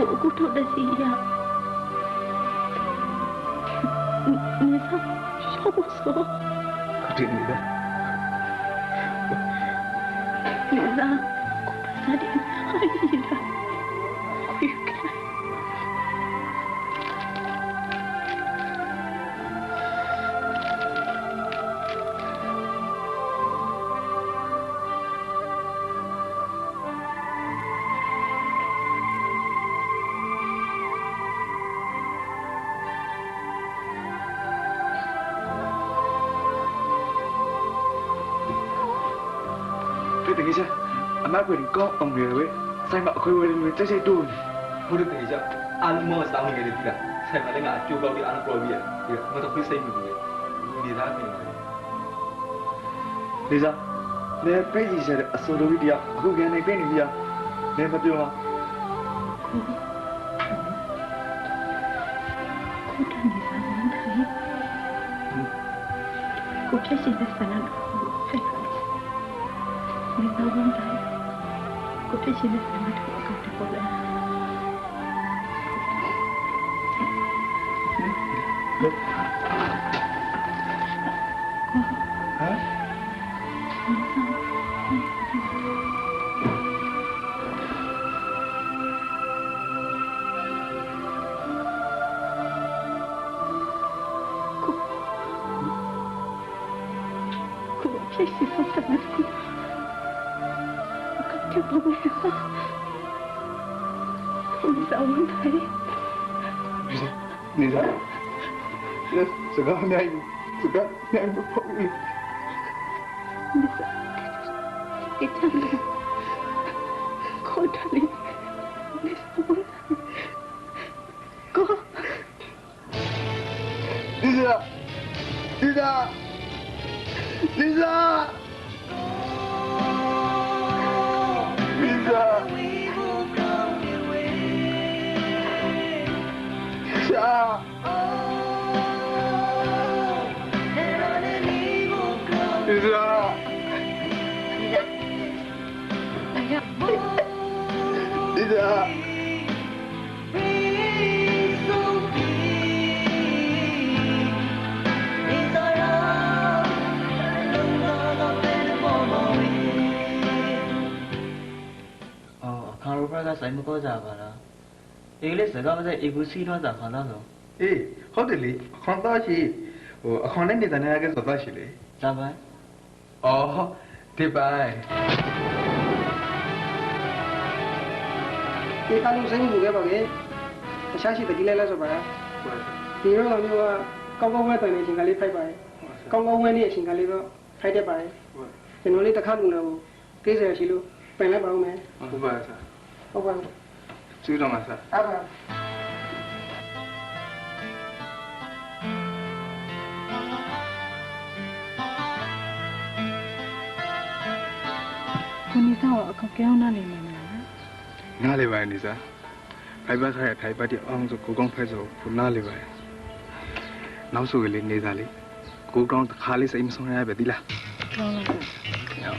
aku tu dah siap. Nisa, siapa so? Kau ni dah. Nisa, kau tadi hari dah. Kau yukan. Tôi nghĩ sao? Anh bác quyền có ông người với sai mà khơi với người chơi đùn. Không được nghĩ sao? Anh mua sao mình được cả? Sai mà lấy ngã chụp bao đi ăn pro bia. Được, mà tôi cứ xây mình người. Đi ra thì. Đi ra. Nè, bây giờ sẽ số đồ đi à? Cô gái này bên đi à? Nè, mà tiêu mà. Cô đang đi sao không thấy? Cô thấy gì là sao nào? Mình đâu không thấy. Cô thấy gì là sao mà tôi không thấy cô lại. ဖြစ်စီဆုံးတဲ့ကူအခက်အခဲပေါ်မှာဘုရားဝန်တိုင်းနေစားစကားနိုင်စကားနိုင်မပေါ့လေနေစားကိတမ်းခေါ်တယ်နေစားကိုLisa! Saya mau kau jawab lah. Ini sekarang saya ibu sih tuan tak kena loh. Kau tu li, kau tahu sih, kau ni tanya agak susah sih le. Siapa? Oh, tibai. Kita lu sini juga pakai, saya sih tadi lelah sebab. Dia orang ni kau buat ni singkali pay pay, kau buat ni singkali tu pay dia pay. Jadi tak kau guna bu, kisah sih lu, pengen apa mana? Ubah sah. Ubah. Sudah masa. Apa? Nisa awak kau kau nak ni mana? Nak lewat Nisa. Fiber saya fiber dia orang tu kau pay tu pun nak lewat. Nau suka le Nisa le. Kau kau khali saya misal saya betilah. Kau nak. Ya.